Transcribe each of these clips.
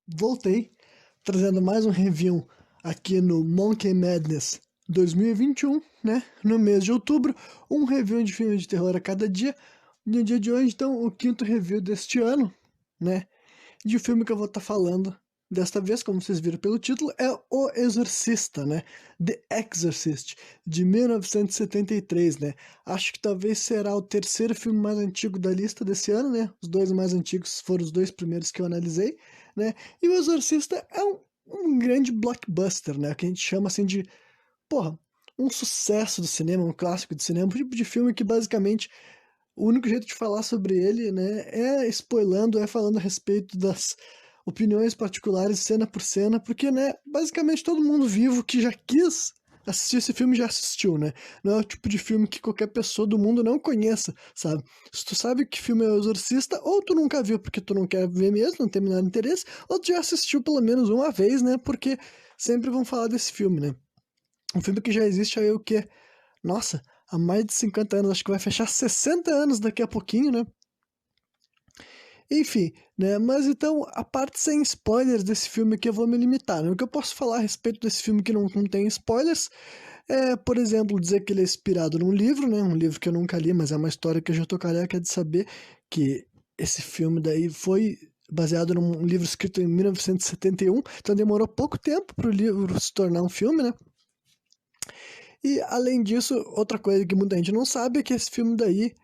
Voltei, trazendo mais um review aqui no Monkey Madness 2021, né? No mês de outubro, um review de filme de terror a cada dia. No dia de hoje, então, o quinto review deste ano, né? De filme que eu vou estar falando desta vez, como vocês viram pelo título, é O Exorcista, né? The Exorcist, de 1973, né? Acho que talvez será o terceiro filme mais antigo da lista desse ano, né? Os dois mais antigos foram os dois primeiros que eu analisei, né? E O Exorcista é um grande blockbuster, né? Que a gente chama assim de, porra, um sucesso do cinema, um clássico de cinema, um tipo de filme que basicamente o único jeito de falar sobre ele, né, é spoilando, é falando a respeito das opiniões particulares, cena por cena, porque, né, basicamente todo mundo vivo que já quis assistir esse filme já assistiu, né? Não é o tipo de filme que qualquer pessoa do mundo não conheça, sabe? Se tu sabe que filme é O Exorcista, ou tu nunca viu porque tu não quer ver mesmo, não tem o menor interesse, ou tu já assistiu pelo menos uma vez, né? Porque sempre vão falar desse filme, né? Um filme que já existe aí o quê? Nossa, há mais de 50 anos, acho que vai fechar 60 anos daqui a pouquinho, né? Enfim, né? Mas então, a parte sem spoilers desse filme que eu vou me limitar, né? O que eu posso falar a respeito desse filme que não tem spoilers é, por exemplo, dizer que ele é inspirado num livro, né? Um livro que eu nunca li, mas é uma história que eu já tô careca de saber que esse filme daí foi baseado num livro escrito em 1971, então demorou pouco tempo para o livro se tornar um filme, né? E, além disso, outra coisa que muita gente não sabe é que esse filme daí,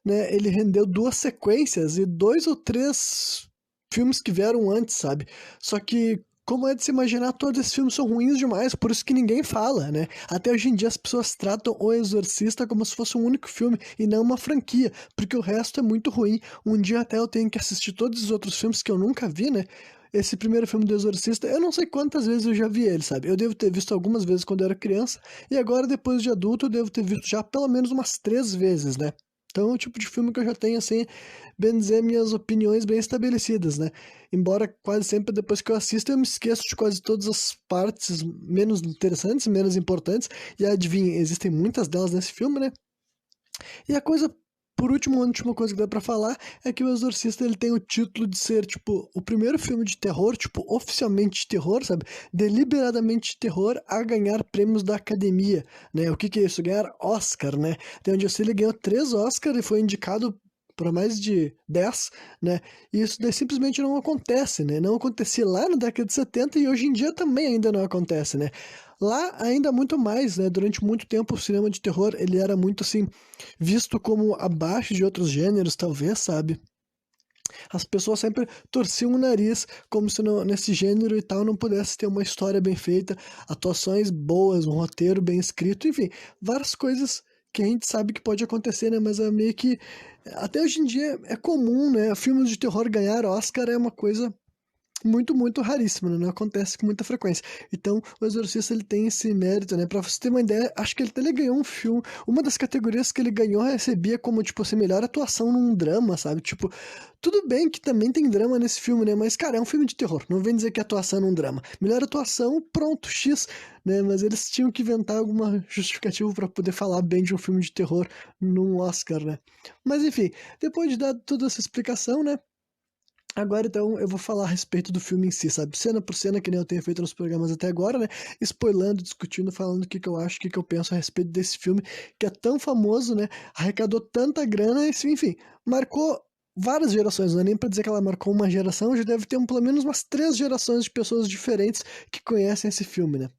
né, ele rendeu duas sequências e dois ou três filmes que vieram antes, sabe? Só que, como é de se imaginar, todos esses filmes são ruins demais, por isso que ninguém fala, né? Até hoje em dia as pessoas tratam O Exorcista como se fosse um único filme e não uma franquia, porque o resto é muito ruim. Um dia até eu tenho que assistir todos os outros filmes que eu nunca vi, né? Esse primeiro filme do Exorcista, eu não sei quantas vezes eu já vi ele, sabe? Eu devo ter visto algumas vezes quando eu era criança, e agora, depois de adulto, eu devo ter visto já pelo menos umas 3 vezes, né? Então é o tipo de filme que eu já tenho, assim, bem dizer, minhas opiniões bem estabelecidas, né? Embora quase sempre depois que eu assisto eu me esqueço de quase todas as partes menos interessantes, menos importantes, e adivinha, existem muitas delas nesse filme, né? E a coisa, por último, a última coisa que dá pra falar é que o Exorcista ele tem o título de ser, tipo, o primeiro filme de terror, tipo, oficialmente de terror, sabe? Deliberadamente de terror a ganhar prêmios da academia, né? O que que é isso? Ganhar Oscar, né? Até onde eu sei, ele ganhou 3 Oscars e foi indicado para mais de 10, né? E isso daí simplesmente não acontece, né? Não acontecia lá na década de 70 e hoje em dia também ainda não acontece, né? Lá ainda muito mais, né? Durante muito tempo o cinema de terror ele era muito assim visto como abaixo de outros gêneros, talvez, sabe? As pessoas sempre torciam o nariz como se nesse gênero e tal não pudesse ter uma história bem feita, atuações boas, um roteiro bem escrito, enfim, várias coisas que a gente sabe que pode acontecer, né? Mas é meio que até hoje em dia é comum, né? Filmes de terror ganhar Oscar é uma coisa muito, muito raríssimo, né? Não acontece com muita frequência. Então, o Exorcista ele tem esse mérito, né? Pra você ter uma ideia, acho que ele até ganhou um filme. Uma das categorias que ele ganhou recebia como, tipo assim, melhor atuação num drama, sabe? Tipo, tudo bem que também tem drama nesse filme, né? Mas, cara, é um filme de terror. Não vem dizer que a atuação é um drama. Melhor atuação, pronto, X, né? Mas eles tinham que inventar alguma justificativa pra poder falar bem de um filme de terror num Oscar, né? Mas, enfim, depois de dar toda essa explicação, né? Agora, então, eu vou falar a respeito do filme em si, sabe? Cena por cena, que nem eu tenho feito nos programas até agora, né? Spoilando, discutindo, falando o que que eu acho, o que que eu penso a respeito desse filme, que é tão famoso, né? Arrecadou tanta grana, enfim, marcou várias gerações, não é nem pra dizer que ela marcou uma geração, já deve ter pelo menos umas 3 gerações de pessoas diferentes que conhecem esse filme, né?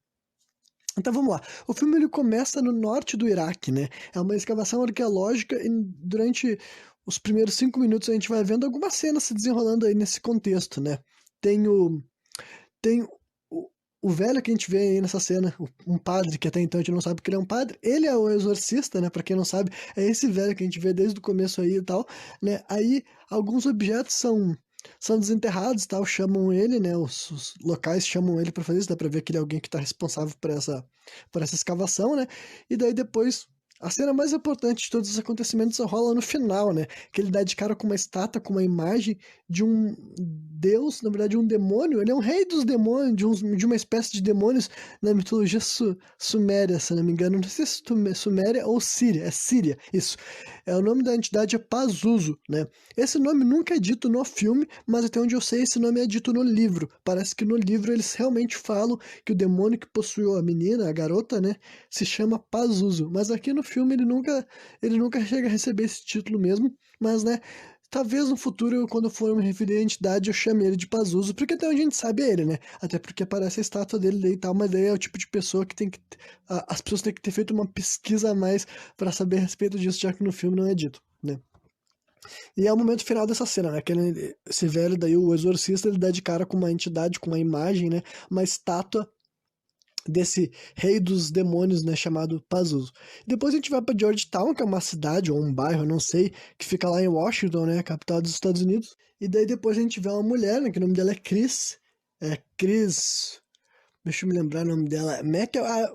Então vamos lá. O filme ele começa no norte do Iraque, né? É uma escavação arqueológica e durante os primeiros 5 minutos a gente vai vendo algumas cenas se desenrolando aí nesse contexto, né? Tem o, tem o velho que a gente vê aí nessa cena, um padre que até então a gente não sabe que ele é um padre, ele é o exorcista, né? Pra quem não sabe, é esse velho que a gente vê desde o começo aí e tal, né? Aí alguns objetos são desenterrados, tal, chamam ele, né? Os locais chamam ele para fazer isso, dá para ver que ele é alguém que está responsável por essa escavação, né? E daí depois a cena mais importante de todos os acontecimentos rola no final, né? Que ele dá de cara com uma estátua, com uma imagem de deus, na verdade um demônio, ele é um rei dos demônios, de uma espécie de demônios na mitologia suméria, se não me engano, não sei se é Suméria ou Síria, é Síria, isso. O nome da entidade é Pazuzu, né? Esse nome nunca é dito no filme, mas até onde eu sei, esse nome é dito no livro. Parece que no livro eles realmente falam que o demônio que possuiu a menina, a garota, né, se chama Pazuzu. Mas aqui no filme ele nunca chega a receber esse título mesmo, mas, né, talvez no futuro, quando eu for me referir à entidade, eu chame ele de Pazuzu, porque até onde a gente sabe é ele, né? Até porque aparece a estátua dele daí e tal, mas daí é o tipo de pessoa que tem que. As pessoas têm que ter feito uma pesquisa a mais para saber a respeito disso, já que no filme não é dito, né? E é o momento final dessa cena, né? Esse velho daí, o exorcista, ele dá de cara com uma entidade, com uma imagem, né? Uma estátua desse rei dos demônios, né, chamado Pazuzu. Depois a gente vai para Georgetown, que é uma cidade ou um bairro, eu não sei, que fica lá em Washington, né, capital dos Estados Unidos. E daí depois a gente vê uma mulher, né, que o nome dela é Chris. Chris, deixa eu me lembrar o nome dela.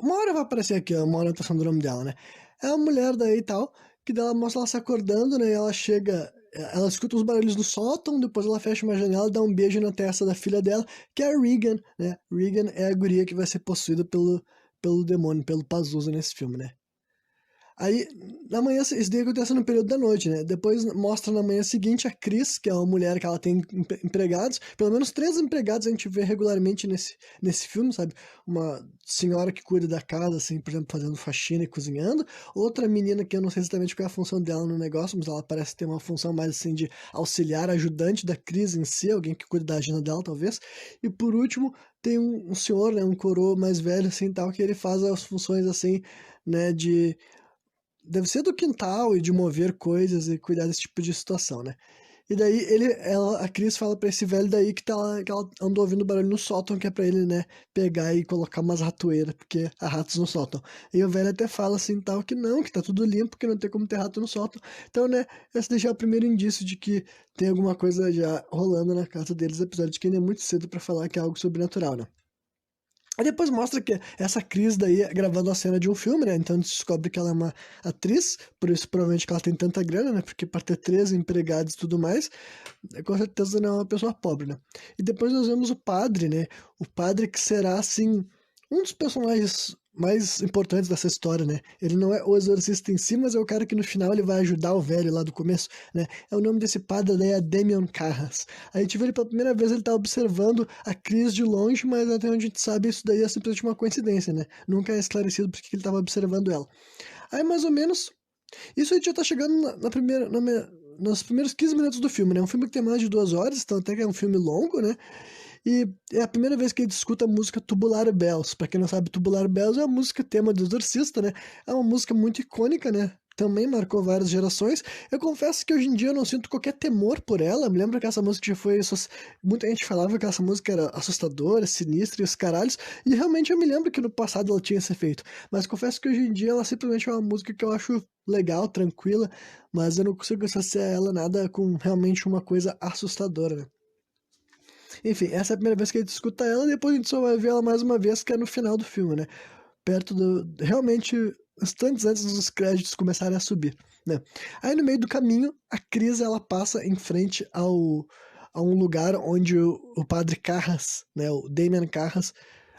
Uma hora vai aparecer aqui, uma anotação do nome dela, né? É uma mulher daí e tal, que dela mostra ela se acordando, né? E ela chega, ela escuta os barulhos do sótão, depois ela fecha uma janela, dá um beijo na testa da filha dela, que é a Regan, né? Regan é a guria que vai ser possuída pelo demônio, pelo Pazuzu nesse filme, né? Aí, na manhã, isso daí acontece no período da noite, né? Depois mostra na manhã seguinte a Chris, que é uma mulher que ela tem empregados, pelo menos 3 empregados a gente vê regularmente nesse filme, sabe? Uma senhora que cuida da casa, assim, por exemplo, fazendo faxina e cozinhando. Outra menina que eu não sei exatamente qual é a função dela no negócio, mas ela parece ter uma função mais, assim, de auxiliar, ajudante da Chris em si, alguém que cuida da agenda dela, talvez. E por último, tem um senhor, né? Um coroa mais velho, assim, tal, que ele faz as funções, assim, né? Deve ser do quintal e de mover coisas e cuidar desse tipo de situação, né? E daí a Cris fala pra esse velho daí que ela andou ouvindo barulho no sótão, que é pra ele, né, pegar e colocar umas ratoeiras, porque há ratos no sótão. E o velho até fala assim, tal, que não, que tá tudo limpo, que não tem como ter rato no sótão. Então, né, esse deixa é o primeiro indício de que tem alguma coisa já rolando na casa deles, apesar de que ainda é muito cedo pra falar que é algo sobrenatural, né? Aí depois mostra que essa Cris daí é gravando a cena de um filme, né? Então a gente descobre que ela é uma atriz, por isso provavelmente que ela tem tanta grana, né? Porque para ter 13 empregados e tudo mais, com certeza não é uma pessoa pobre, né? E depois nós vemos o padre, né? O padre que será, assim, um dos personagens mais importantes dessa história, né? Ele não é o exorcista em si, mas é o cara que no final ele vai ajudar o velho lá do começo, né? O nome desse padre daí é Damian Carras. A gente vê ele pela primeira vez, ele tá observando a Cris de longe, mas até onde a gente sabe isso daí é simplesmente uma coincidência, né? Nunca é esclarecido porque ele tava observando ela. Aí mais ou menos, isso a gente já tá chegando nos primeiros 15 minutos do filme, né? Um filme que tem mais de 2 horas, então até que é um filme longo, né? E é a primeira vez que a gente escuta a música Tubular Bells. Pra quem não sabe, Tubular Bells é a música tema do Exorcista, né? É uma música muito icônica, né? Também marcou várias gerações. Eu confesso que hoje em dia eu não sinto qualquer temor por ela. Me lembro que essa música já foi. Muita gente falava que essa música era assustadora, sinistra e os caralhos. E realmente eu me lembro que no passado ela tinha esse efeito. Mas confesso que hoje em dia ela simplesmente é uma música que eu acho legal, tranquila. Mas eu não consigo associar ela nada com realmente uma coisa assustadora, né? Enfim, essa é a primeira vez que a gente escuta ela, e depois a gente só vai ver ela mais uma vez, que é no final do filme, né? Perto do. Realmente, instantes antes dos créditos começarem a subir, né? Aí no meio do caminho, a Cris ela passa em frente a um lugar onde o padre Carras, né? O Damian Carras,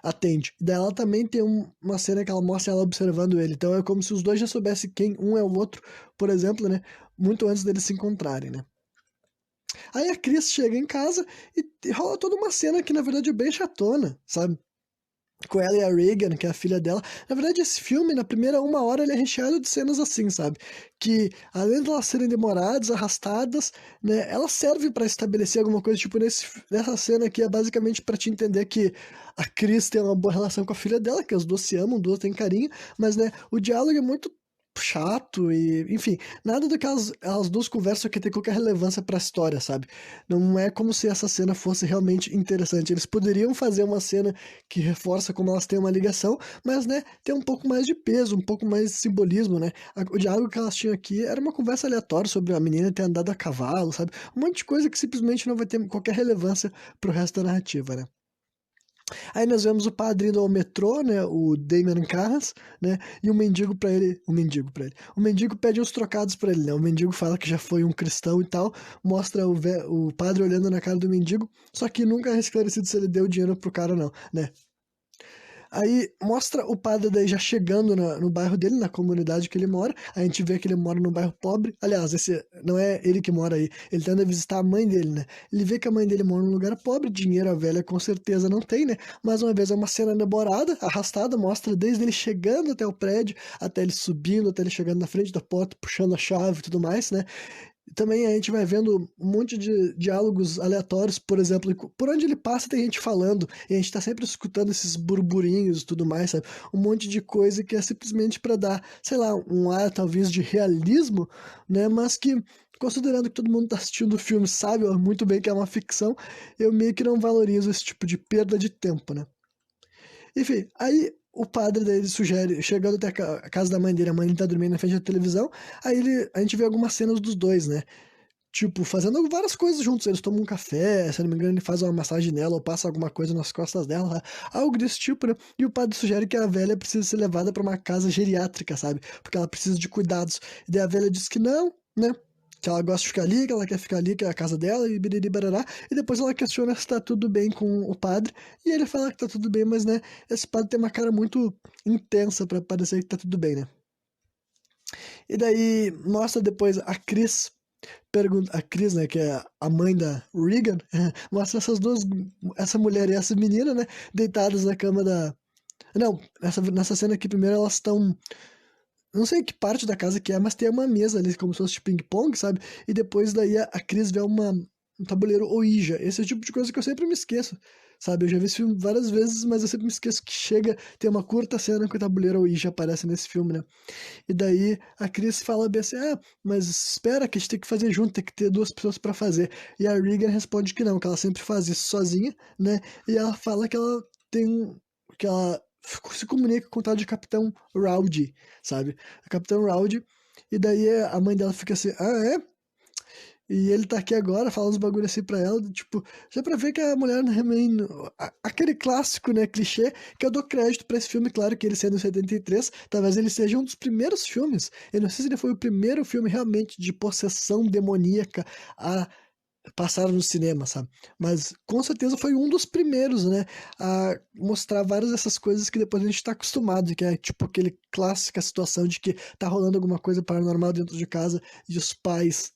atende. Daí ela também tem uma cena que ela mostra ela observando ele. Então é como se os dois já soubessem quem um é o outro, por exemplo, né? Muito antes deles se encontrarem, né? Aí a Chris chega em casa e rola toda uma cena que, na verdade, é bem chatona, sabe? Com ela e a Regan, que é a filha dela. Na verdade, esse filme, na primeira 1 hora, ele é recheado de cenas assim, sabe? Que, além de elas serem demoradas, arrastadas, né? Ela serve pra estabelecer alguma coisa, tipo, nessa cena aqui, é basicamente pra te entender que a Chris tem uma boa relação com a filha dela, que as duas se amam, duas têm carinho, mas, né, o diálogo é muito chato e, enfim, nada do que elas duas conversam que tem qualquer relevância pra história, sabe? Não é como se essa cena fosse realmente interessante. Eles poderiam fazer uma cena que reforça como elas têm uma ligação, mas, né, tem um pouco mais de peso, um pouco mais de simbolismo, né? O diálogo que elas tinham aqui era uma conversa aleatória sobre a menina ter andado a cavalo, sabe? Um monte de coisa que simplesmente não vai ter qualquer relevância pro resto da narrativa, né? Aí nós vemos o padre indo ao metrô, né, o Damien Carras, né, e um mendigo pra ele, o mendigo pede uns trocados pra ele, né, o mendigo fala que já foi um cristão e tal, mostra o padre olhando na cara do mendigo, só que nunca é esclarecido se ele deu dinheiro pro cara ou não, né. Aí mostra o padre daí já chegando no bairro dele, na comunidade que ele mora. A gente vê que ele mora num bairro pobre. Aliás, esse não é ele que mora aí. Ele tá indo visitar a mãe dele, né? Ele vê que a mãe dele mora num lugar pobre, dinheiro a velha com certeza não tem, né? Mais uma vez é uma cena elaborada, arrastada, mostra desde ele chegando até o prédio, até ele subindo, até ele chegando na frente da porta, puxando a chave e tudo mais, né? Também a gente vai vendo um monte de diálogos aleatórios, por exemplo, por onde ele passa tem gente falando, e a gente tá sempre escutando esses burburinhos e tudo mais, sabe? Um monte de coisa que é simplesmente para dar, sei lá, um ar talvez de realismo, né? Mas que, considerando que todo mundo tá assistindo o filme sabe muito bem que é uma ficção, eu meio que não valorizo esse tipo de perda de tempo, né? Enfim, aí o padre dele sugere, chegando até a casa da mãe dele, a mãe dele tá dormindo na frente da televisão, aí a gente vê algumas cenas dos dois, né? Tipo, fazendo várias coisas juntos. Eles tomam um café, se não me engano, ele faz uma massagem nela ou passa alguma coisa nas costas dela, algo desse tipo, né? E o padre sugere que a velha precisa ser levada pra uma casa geriátrica, sabe? Porque ela precisa de cuidados. E daí a velha diz que não, né? Que ela gosta de ficar ali, que ela quer ficar ali, que é a casa dela, e biriri barará. E depois ela questiona se tá tudo bem com o padre. E ele fala que tá tudo bem, mas, né, esse padre tem uma cara muito intensa pra parecer que tá tudo bem, né? E daí mostra depois a Cris pergunta, a Cris, né, que é a mãe da Regan, mostra essas duas, essa mulher e essa menina, né, deitadas na cama da. Não, nessa cena aqui primeiro elas estão. Não sei que parte da casa que é, mas tem uma mesa ali, como se fosse de ping-pong, sabe? E depois daí a Cris vê um tabuleiro Ouija. Esse é o tipo de coisa que eu sempre me esqueço, sabe? Eu já vi esse filme várias vezes, mas eu sempre me esqueço que chega, tem uma curta cena que o tabuleiro Ouija aparece nesse filme, né? E daí a Cris fala bem assim: ah, mas espera que a gente tem que fazer junto, tem que ter duas pessoas pra fazer. E a Regan responde que não, que ela sempre faz isso sozinha, né? E ela fala que ela tem que ela se comunica com o tal de Capitão Rowdy, sabe? O Capitão Rowdy. E daí a mãe dela fica assim: ah, é? E ele tá aqui agora, fala uns bagulho assim pra ela, tipo, já pra ver que a mulher também. Aquele clássico, né, clichê, que eu dou crédito pra esse filme, claro que ele sendo 73, talvez ele seja um dos primeiros filmes. Eu não sei se ele foi o primeiro filme realmente de possessão demoníaca a passar no cinema, sabe? Mas com certeza foi um dos primeiros, né, a mostrar várias dessas coisas que depois a gente tá acostumado, que é tipo aquele clássica situação de que tá rolando alguma coisa paranormal dentro de casa e os pais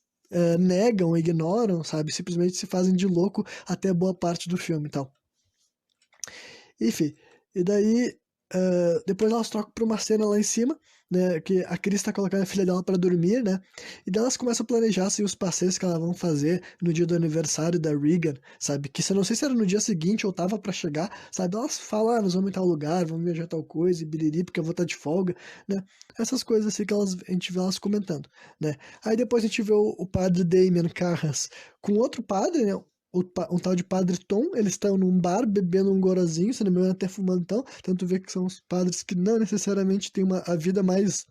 negam, ignoram, sabe? Simplesmente se fazem de louco até boa parte do filme e tal. Enfim, e daí depois elas trocam pra uma cena lá em cima, né? Que a Cris tá colocando a filha dela pra dormir, né? E daí elas começam a planejar assim, os passeios que elas vão fazer no dia do aniversário da Regan, sabe? Que eu não sei se era no dia seguinte ou tava pra chegar, sabe? Elas falam, ah, nós vamos em tal lugar, vamos viajar tal coisa, e biriri, porque eu vou estar de folga, né? Essas coisas assim que a gente vê elas comentando, né? Aí depois a gente vê o padre Damien Carras com outro padre, né? Um tal de Padre Tom, eles estão num bar bebendo um gorozinho, se não me engano, até fumando tão, tanto vê que são os padres que não necessariamente têm a vida mais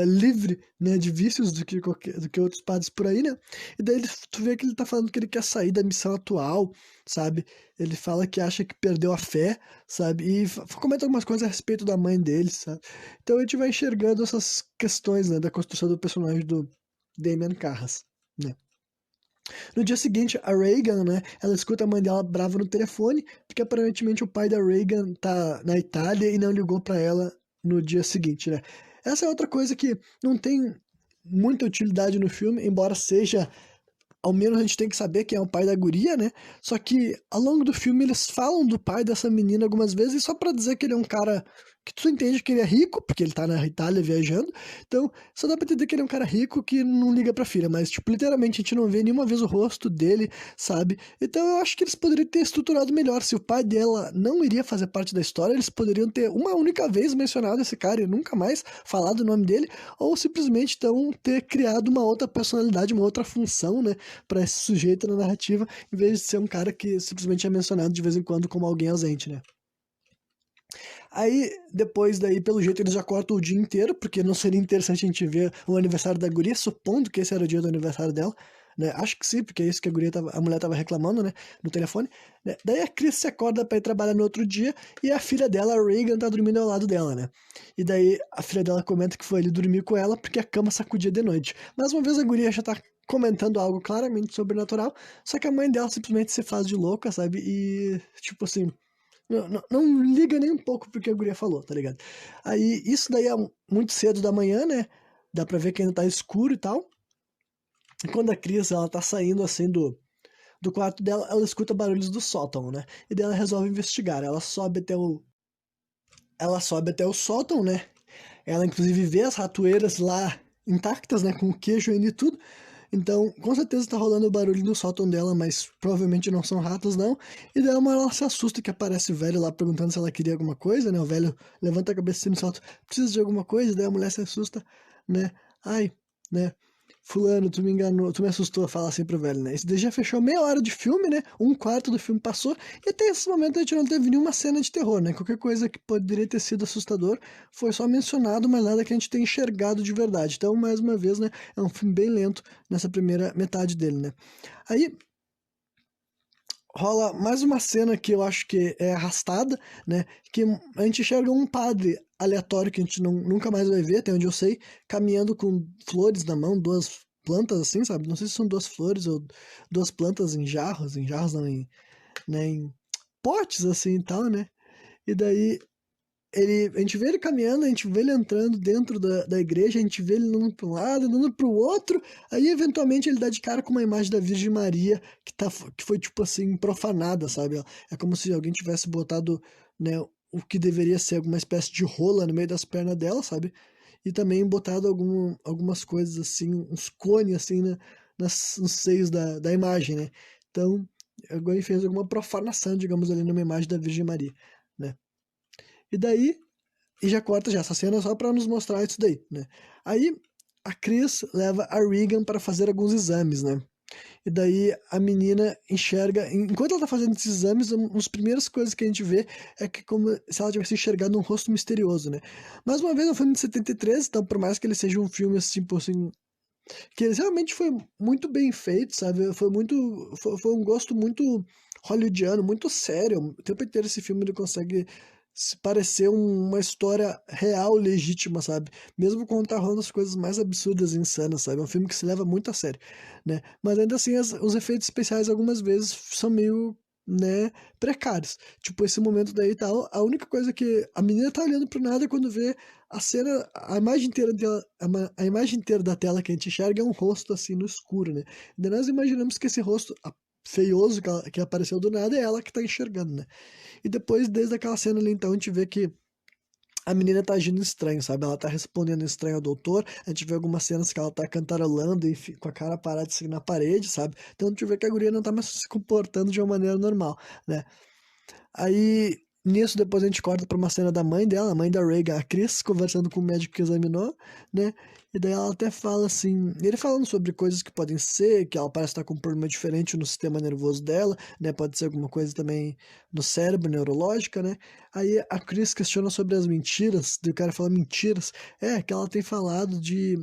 livre, né, de vícios do que outros padres por aí, né? E daí tu vê que ele tá falando que ele quer sair da missão atual, sabe? Ele fala que acha que perdeu a fé, sabe? E comenta algumas coisas a respeito da mãe dele, sabe? Então a gente vai enxergando essas questões, né, da construção do personagem do Damien Carras, né? No dia seguinte, a Reagan, né, ela escuta a mãe dela brava no telefone, porque aparentemente o pai da Reagan tá na Itália e não ligou pra ela no dia seguinte, né. Essa é outra coisa que não tem muita utilidade no filme, embora seja, ao menos a gente tem que saber quem é o pai da guria, né? Só que ao longo do filme eles falam do pai dessa menina algumas vezes só pra dizer que ele é um cara que tu entende que ele é rico, porque ele tá na Itália viajando. Então, só dá pra entender que ele é um cara rico que não liga pra filha, mas tipo, literalmente a gente não vê nenhuma vez o rosto dele, sabe? Então eu acho que eles poderiam ter estruturado melhor. Se o pai dela não iria fazer parte da história, eles poderiam ter uma única vez mencionado esse cara e nunca mais falado o nome dele, ou simplesmente então ter criado uma outra personalidade, uma outra função, né, para esse sujeito na narrativa, em vez de ser um cara que simplesmente é mencionado de vez em quando como alguém ausente, né? Aí, depois daí, pelo jeito, eles já cortam o dia inteiro, porque não seria interessante a gente ver o aniversário da guria, supondo que esse era o dia do aniversário dela, né? Acho que sim, porque é isso que a mulher tava reclamando, né? No telefone. Né? Daí a Chris se acorda pra ir trabalhar no outro dia e a filha dela, a Reagan, tá dormindo ao lado dela, né? E daí a filha dela comenta que foi ele dormir com ela porque a cama sacudia de noite. Mais uma vez a guria já tá comentando algo claramente sobrenatural, só que a mãe dela simplesmente se faz de louca, sabe? E, tipo assim, não liga nem um pouco porque a guria falou, tá ligado? Aí, isso daí é muito cedo da manhã, né? Dá pra ver que ainda tá escuro e tal. E quando a Cris, ela tá saindo, assim, do quarto dela, ela escuta barulhos do sótão, né? E daí ela resolve investigar. Ela sobe até o sótão, né? Ela, inclusive, vê as ratoeiras lá intactas, né? Com o queijo ainda e tudo. Então, com certeza tá rolando o barulho no sótão dela, mas provavelmente não são ratos, não. E daí uma hora ela se assusta que aparece o velho lá perguntando se ela queria alguma coisa, né? O velho levanta a cabeça assim no salto, precisa de alguma coisa? Daí a mulher se assusta, né? Ai, né? Fulano, tu me enganou, tu me assustou, fala assim pro velho, né? Isso daí já fechou meia hora de filme, né? Um quarto do filme passou, e até esse momento a gente não teve nenhuma cena de terror, né? Qualquer coisa que poderia ter sido assustador foi só mencionado, mas nada que a gente tenha enxergado de verdade. Então, mais uma vez, né? É um filme bem lento nessa primeira metade dele, né? Aí rola mais uma cena que eu acho que é arrastada, né? Que a gente enxerga um padre aleatório que a gente nunca mais vai ver, até onde eu sei, caminhando com flores na mão, duas plantas assim, sabe? Não sei se são duas flores ou duas plantas em jarros não, né, em potes assim e tal, né? E daí a gente vê ele caminhando, a gente vê ele entrando dentro da igreja, a gente vê ele andando para um lado, andando para o outro, aí eventualmente ele dá de cara com uma imagem da Virgem Maria que foi tipo assim, profanada, sabe? É como se alguém tivesse botado, né, o que deveria ser alguma espécie de rola no meio das pernas dela, sabe? E também botado algumas coisas assim, uns cones assim nos seios da imagem, né? Então, alguém fez alguma profanação, digamos ali, numa imagem da Virgem Maria, né? E daí e já corta já essa cena só pra nos mostrar isso daí, né? Aí a Chris leva a Regan para fazer alguns exames, né? E daí a menina enxerga, enquanto ela tá fazendo esses exames, uma das primeiras coisas que a gente vê é que como se ela tivesse enxergado um rosto misterioso, né? Mais uma vez, é um filme de 73, então por mais que ele seja um filme assim, por assim, que ele realmente foi muito bem feito, sabe? Foi um gosto muito hollywoodiano, muito sério. O tempo inteiro esse filme ele consegue se parecer uma história real, legítima, sabe? Mesmo quando tá rolando as coisas mais absurdas e insanas, sabe? É um filme que se leva muito a sério, né? Mas ainda assim, os efeitos especiais algumas vezes são meio, né, precários. Tipo, esse momento daí e tal, a única coisa que a menina tá olhando pro nada quando vê a cena, a imagem inteira da tela que a gente enxerga é um rosto assim no escuro, né? E daí nós imaginamos que esse rosto feioso que apareceu do nada é ela que tá enxergando, né? E depois, desde aquela cena ali, então, a gente vê que a menina tá agindo estranho, sabe? Ela tá respondendo estranho ao doutor. A gente vê algumas cenas que ela tá cantarolando e com a cara parada assim na parede, sabe? Então a gente vê que a guria não tá mais se comportando de uma maneira normal, né? Aí, nisso, depois a gente corta pra uma cena da mãe dela, a mãe da Reagan, a Chris, conversando com o médico que examinou, né? E daí ela até fala assim, ele falando sobre coisas que podem ser, que ela parece estar com um problema diferente no sistema nervoso dela, né? Pode ser alguma coisa também no cérebro, neurológica, né? Aí a Chris questiona sobre as mentiras, e o cara fala mentiras. É, que ela tem falado de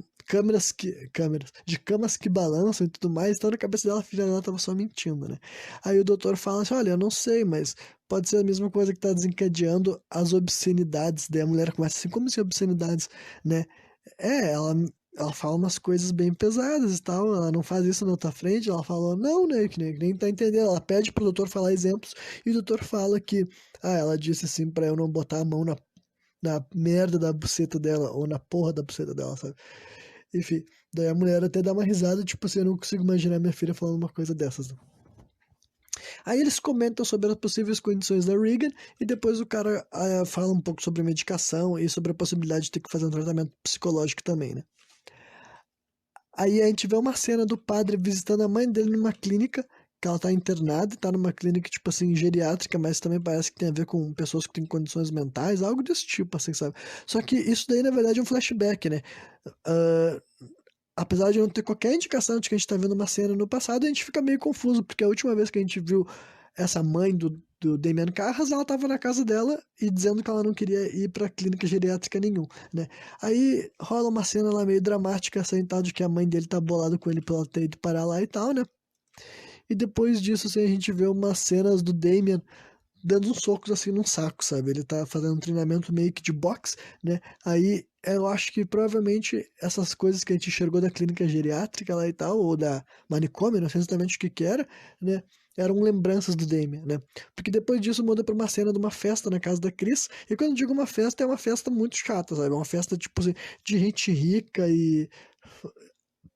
de camas que balançam e tudo mais, então na cabeça dela a filha dela tava só mentindo, né? Aí o doutor fala assim, olha, eu não sei, mas pode ser a mesma coisa que tá desencadeando as obscenidades. Daí a mulher começa assim, como assim obscenidades, né? Ela fala umas coisas bem pesadas e tal, ela não faz isso na tua frente, ela falou, não, né, que nem tá entendendo. Ela pede pro doutor falar exemplos, e o doutor fala que, ela disse assim pra eu não botar a mão na merda da buceta dela, ou na porra da buceta dela, sabe? Enfim, daí a mulher até dá uma risada, tipo assim, eu não consigo imaginar minha filha falando uma coisa dessas. Não. Aí eles comentam sobre as possíveis condições da Regan e depois o cara fala um pouco sobre medicação e sobre a possibilidade de ter que fazer um tratamento psicológico também, né? Aí a gente vê uma cena do padre visitando a mãe dele numa clínica, que ela tá internada, tá numa clínica, tipo assim, geriátrica, mas também parece que tem a ver com pessoas que têm condições mentais, algo desse tipo, assim, sabe? Só que isso daí, na verdade, é um flashback, né? Ah, apesar de não ter qualquer indicação de que a gente tá vendo uma cena no passado, a gente fica meio confuso, porque a última vez que a gente viu essa mãe do Damian Carras, ela tava na casa dela e dizendo que ela não queria ir pra clínica geriátrica nenhum, né? Aí rola uma cena lá meio dramática, assim, tal, de que a mãe dele tá bolada com ele pela ter ido parar lá e tal, né? E depois disso, assim, a gente vê umas cenas do Damian dando uns socos assim num saco, sabe? Ele tá fazendo um treinamento meio que de boxe, né? Aí eu acho que provavelmente essas coisas que a gente enxergou da clínica geriátrica lá e tal, ou da manicômio, não sei exatamente o que que era, né? Eram lembranças do Damien, né? Porque depois disso muda pra uma cena de uma festa na casa da Cris. E quando eu digo uma festa, é uma festa muito chata, sabe? É uma festa, tipo assim, de gente rica e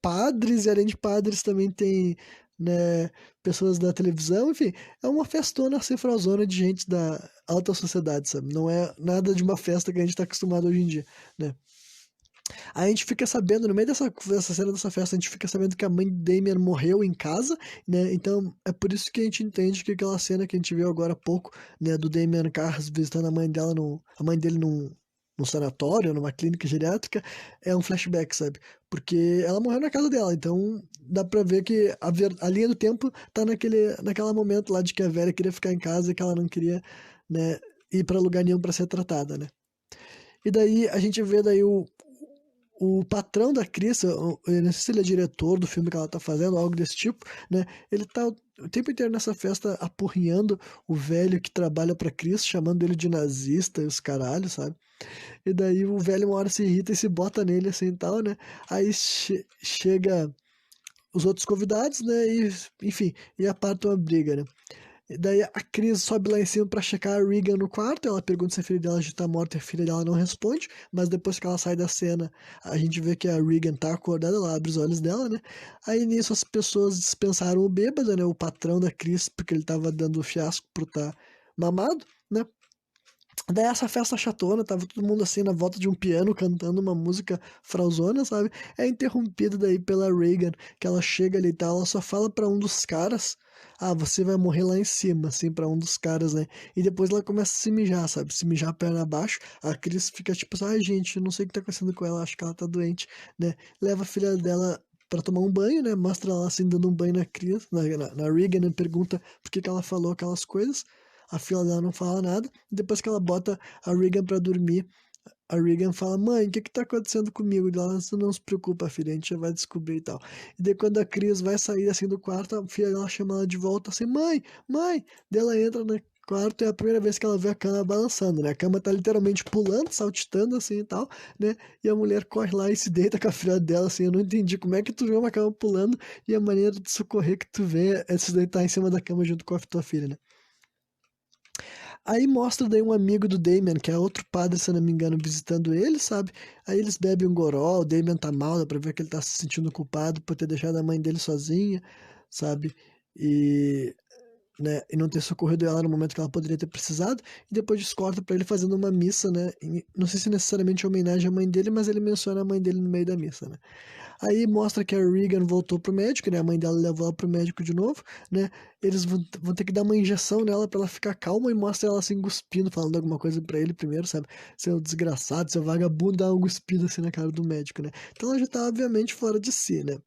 padres, e além de padres também tem, né, pessoas da televisão, enfim, é uma festona cifrozona de gente da alta sociedade, sabe? Não é nada de uma festa que a gente tá acostumado hoje em dia, né? Aí a gente fica sabendo, no meio dessa cena dessa festa, a gente fica sabendo que a mãe de Damien morreu em casa, né? Então é por isso que a gente entende que aquela cena que a gente viu agora há pouco, né, do Damien Carras visitando a mãe dela a mãe dele num sanatório, numa clínica geriátrica, é um flashback, sabe? Porque ela morreu na casa dela, então dá pra ver que a linha do tempo tá naquele momento lá de que a velha queria ficar em casa e que ela não queria, né, ir pra lugar nenhum pra ser tratada, né? E daí a gente vê daí o patrão da Cris, eu não sei se ele é diretor do filme que ela tá fazendo, algo desse tipo, né? Ele tá o tempo inteiro nessa festa apurrinhando o velho que trabalha pra Cris, chamando ele de nazista e os caralhos, sabe? E daí o velho uma hora se irrita e se bota nele assim e tal, né? Aí chega os outros convidados, né? E, enfim, e apartam a briga, né? E daí a Cris sobe lá em cima pra checar a Regan no quarto. Ela pergunta se a filha dela já tá morta e a filha dela não responde. Mas depois que ela sai da cena, a gente vê que a Regan tá acordada, ela abre os olhos dela, né? Aí nisso as pessoas dispensaram o bêbado, né? O patrão da Cris, porque ele tava dando fiasco por tá mamado, né? Daí essa festa chatona, tava todo mundo assim na volta de um piano cantando uma música frauzona, sabe? É interrompido daí pela Regan, que ela chega ali e tal, ela só fala pra um dos caras, ah, você vai morrer lá em cima, assim, pra um dos caras, né? E depois ela começa a se mijar, sabe? Se mijar a perna abaixo, a Cris fica tipo assim, ai gente, eu não sei o que tá acontecendo com ela, acho que ela tá doente, né? Leva a filha dela pra tomar um banho, né? Mostra ela assim dando um banho na Cris, na Regan, né? Pergunta por que que ela falou aquelas coisas. A filha dela não fala nada. Depois que ela bota a Regan pra dormir, a Regan fala: Mãe, o que que tá acontecendo comigo? E ela: Você não se preocupa, filha, a gente já vai descobrir e tal. E daí, quando a Cris vai sair assim do quarto, a filha dela chama ela de volta assim: Mãe, mãe. Daí ela entra no quarto e é a primeira vez que ela vê a cama balançando, né? A cama tá literalmente pulando, saltitando assim e tal, né? E a mulher corre lá e se deita com a filha dela assim. Eu não entendi como é que tu vê uma cama pulando e a maneira de socorrer que tu vê é se deitar em cima da cama junto com a tua filha, né? Aí mostra daí um amigo do Damien, que é outro padre, se eu não me engano, visitando ele, sabe? Aí eles bebem um goró, o Damien tá mal, dá pra ver que ele tá se sentindo culpado por ter deixado a mãe dele sozinha, sabe? E, né, e não ter socorrido ela no momento que ela poderia ter precisado. E depois descorta pra ele fazendo uma missa, né? Não sei se necessariamente é homenagem à mãe dele, mas ele menciona a mãe dele no meio da missa, né? Aí mostra que a Regan voltou pro médico, né? A mãe dela levou ela pro médico de novo, né? Eles vão ter que dar uma injeção nela pra ela ficar calma e mostra ela assim cuspindo, falando alguma coisa pra ele primeiro, sabe? Seu desgraçado, seu vagabundo, dá um cuspido assim na cara do médico, né? Então ela já tá obviamente fora de si, né?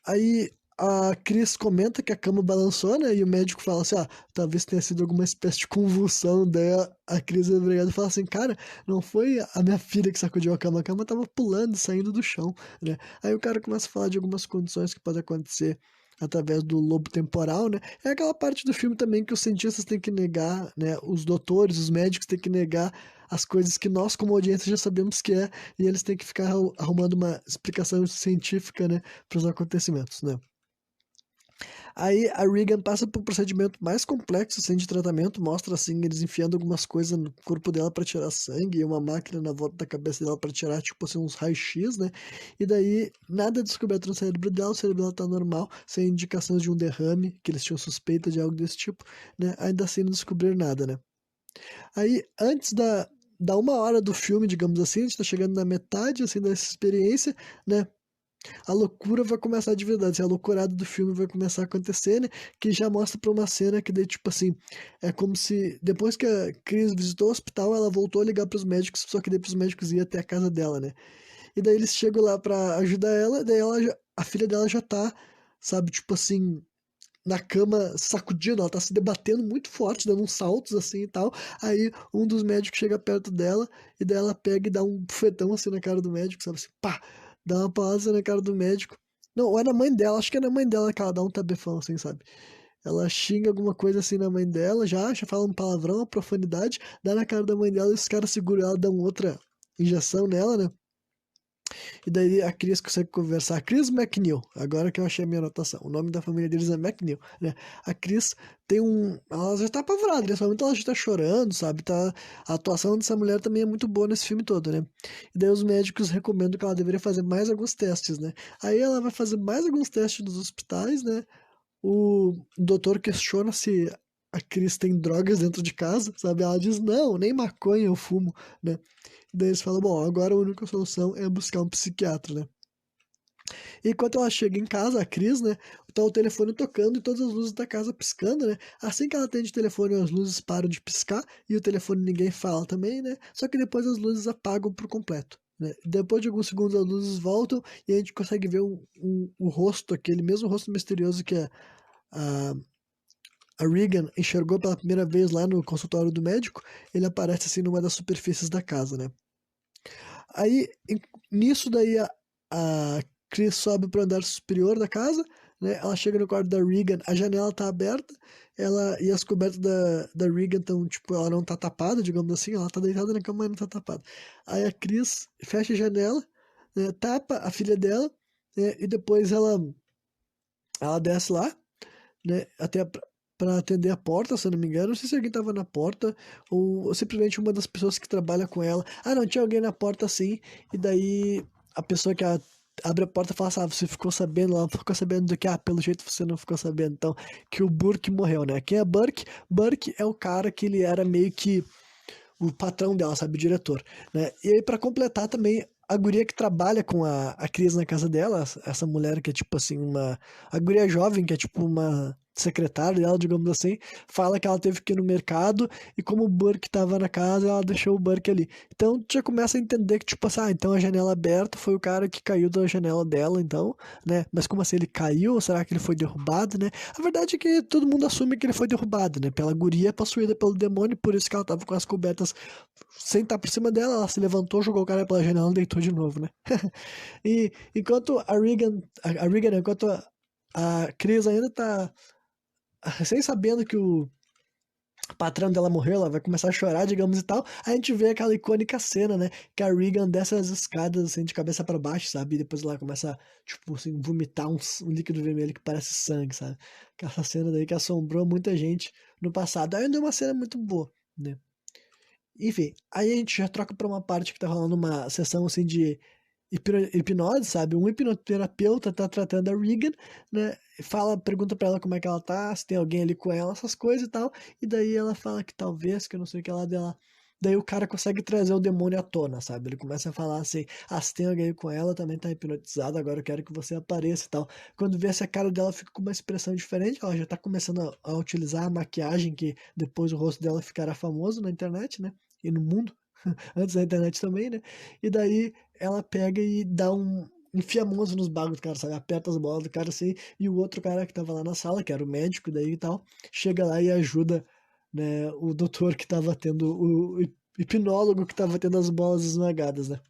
Aí a Cris comenta que a cama balançou, né? E o médico fala assim: ah, talvez tenha sido alguma espécie de convulsão. Daí a Cris é obrigada a falar assim: cara, não foi a minha filha que sacudiu a cama tava pulando, saindo do chão, né? Aí o cara começa a falar de algumas condições que podem acontecer através do lobo temporal, né? É aquela parte do filme também que os cientistas têm que negar, né? Os doutores, os médicos têm que negar as coisas que nós, como audiência, já sabemos que é, e eles têm que ficar arrumando uma explicação científica, né, para os acontecimentos, né? Aí a Regan passa por um procedimento mais complexo, assim, de tratamento, mostra, assim, eles enfiando algumas coisas no corpo dela para tirar sangue e uma máquina na volta da cabeça dela para tirar, tipo assim, uns raios-x, né? E daí, nada é descoberto no cérebro dela, o cérebro dela tá normal, sem indicações de um derrame, que eles tinham suspeita de algo desse tipo, né? Ainda assim não descobriram nada, né? Aí, antes da uma hora do filme, digamos assim, a gente tá chegando na metade, assim, dessa experiência, né? A loucura vai começar de verdade, assim, a loucurada do filme vai começar a acontecer, né? Que já mostra pra uma cena que daí, tipo assim, é como se depois que a Chris visitou o hospital, ela voltou a ligar pros médicos, só que daí pros médicos ir até a casa dela, né? E daí eles chegam lá pra ajudar ela, daí a filha dela já tá, sabe, tipo assim, na cama sacudindo, ela tá se debatendo muito forte, dando uns saltos assim e tal. Aí um dos médicos chega perto dela e daí ela pega e dá um bufetão assim na cara do médico, sabe assim, pá, dá uma paulada na cara do médico. Não, ou é na mãe dela, acho que é na mãe dela que ela dá um tabefão assim, sabe? Ela xinga alguma coisa assim na mãe dela, já fala um palavrão, uma profanidade, dá na cara da mãe dela e os caras seguram ela, dão outra injeção nela, né? E daí a Chris consegue conversar. Chris McNeil, agora que eu achei a minha anotação. O nome da família deles é McNeil, né? A Chris tem um. Ela já tá apavorada, nesse momento ela já tá chorando, sabe? Tá... A atuação dessa mulher também é muito boa nesse filme todo, né? E daí os médicos recomendam que ela deveria fazer mais alguns testes, né? Aí ela vai fazer mais alguns testes nos hospitais, né? O doutor questiona se a Cris tem drogas dentro de casa, sabe? Ela diz, não, nem maconha eu fumo, né? Daí eles falam, bom, agora a única solução é buscar um psiquiatra, né? E enquanto ela chega em casa, a Cris, né? Tá o telefone tocando e todas as luzes da casa piscando, né? Assim que ela atende o telefone, as luzes param de piscar e o telefone ninguém fala também, né? Só que depois as luzes apagam por completo. Né? Depois de alguns segundos as luzes voltam e a gente consegue ver o rosto, aquele mesmo rosto misterioso que a, a Regan enxergou pela primeira vez lá no consultório do médico, ele aparece assim numa das superfícies da casa, né? Aí, nisso daí, a Chris sobe pro andar superior da casa, né? Ela chega no quarto da Regan, a janela tá aberta, ela e as cobertas da Regan estão, tipo, ela não tá tapada, digamos assim, ela tá deitada na cama, mas não tá tapada. Aí a Chris fecha a janela, né? Tapa a filha dela, né? E depois ela desce lá, né, até pra atender a porta, se eu não me engano. Não sei se alguém tava na porta ou simplesmente uma das pessoas que trabalha com ela. Ah, não, tinha alguém na porta sim. E daí a pessoa que abre a porta fala assim: ah, você ficou sabendo? Ela ficou sabendo do que? Ah, pelo jeito você não ficou sabendo. Então, que o Burke morreu, né? Quem é Burke? Burke é o cara que ele era meio que o patrão dela, sabe, o diretor, né? E aí, pra completar também, a guria que trabalha com a Cris na casa dela, essa mulher que é tipo assim, a guria jovem, que é tipo uma secretária dela, digamos assim, fala que ela teve que ir no mercado e como o Burke tava na casa, ela deixou o Burke ali. Então, tu já começa a entender que, tipo assim, ah, então a janela aberta foi o cara que caiu da janela dela, então, né? Mas como assim, ele caiu? Ou será que ele foi derrubado, né? A verdade é que todo mundo assume que ele foi derrubado, né? Pela guria possuída pelo demônio, por isso que ela tava com as cobertas sem estar por cima dela, ela se levantou, jogou o cara pela janela e deitou de novo, né? E enquanto a Regan, não, enquanto a Chris ainda tá sem sabendo que o patrão dela morreu, ela vai começar a chorar, digamos e tal, a gente vê aquela icônica cena, né? Que a Regan desce as escadas, assim, de cabeça pra baixo, sabe? E depois ela começa, tipo, assim, vomitar um líquido vermelho que parece sangue, sabe? Aquela cena daí que assombrou muita gente no passado. Ainda é uma cena muito boa, né? Enfim, aí a gente já troca pra uma parte que tá rolando uma sessão assim de hipnose, sabe? Um hipnoterapeuta tá tratando a Regan, né? Fala, pergunta pra ela como é que ela tá, se tem alguém ali com ela, essas coisas e tal. E daí ela fala que talvez, que eu não sei o que ela dela. Daí o cara consegue trazer o demônio à tona, sabe? Ele começa a falar assim: ah, se tem alguém com ela, também tá hipnotizado, agora eu quero que você apareça e tal. Quando vê essa cara dela fica com uma expressão diferente, ela já tá começando a utilizar a maquiagem que depois o rosto dela ficará famoso na internet, né? E no mundo, antes da internet também, né? E daí ela pega e dá enfia a mão nos bagos do cara, sabe? Aperta as bolas do cara assim, e o outro cara que tava lá na sala, que era o médico daí e tal, chega lá e ajuda, né, o doutor que tava tendo, o hipnólogo que tava tendo as bolas esmagadas, né?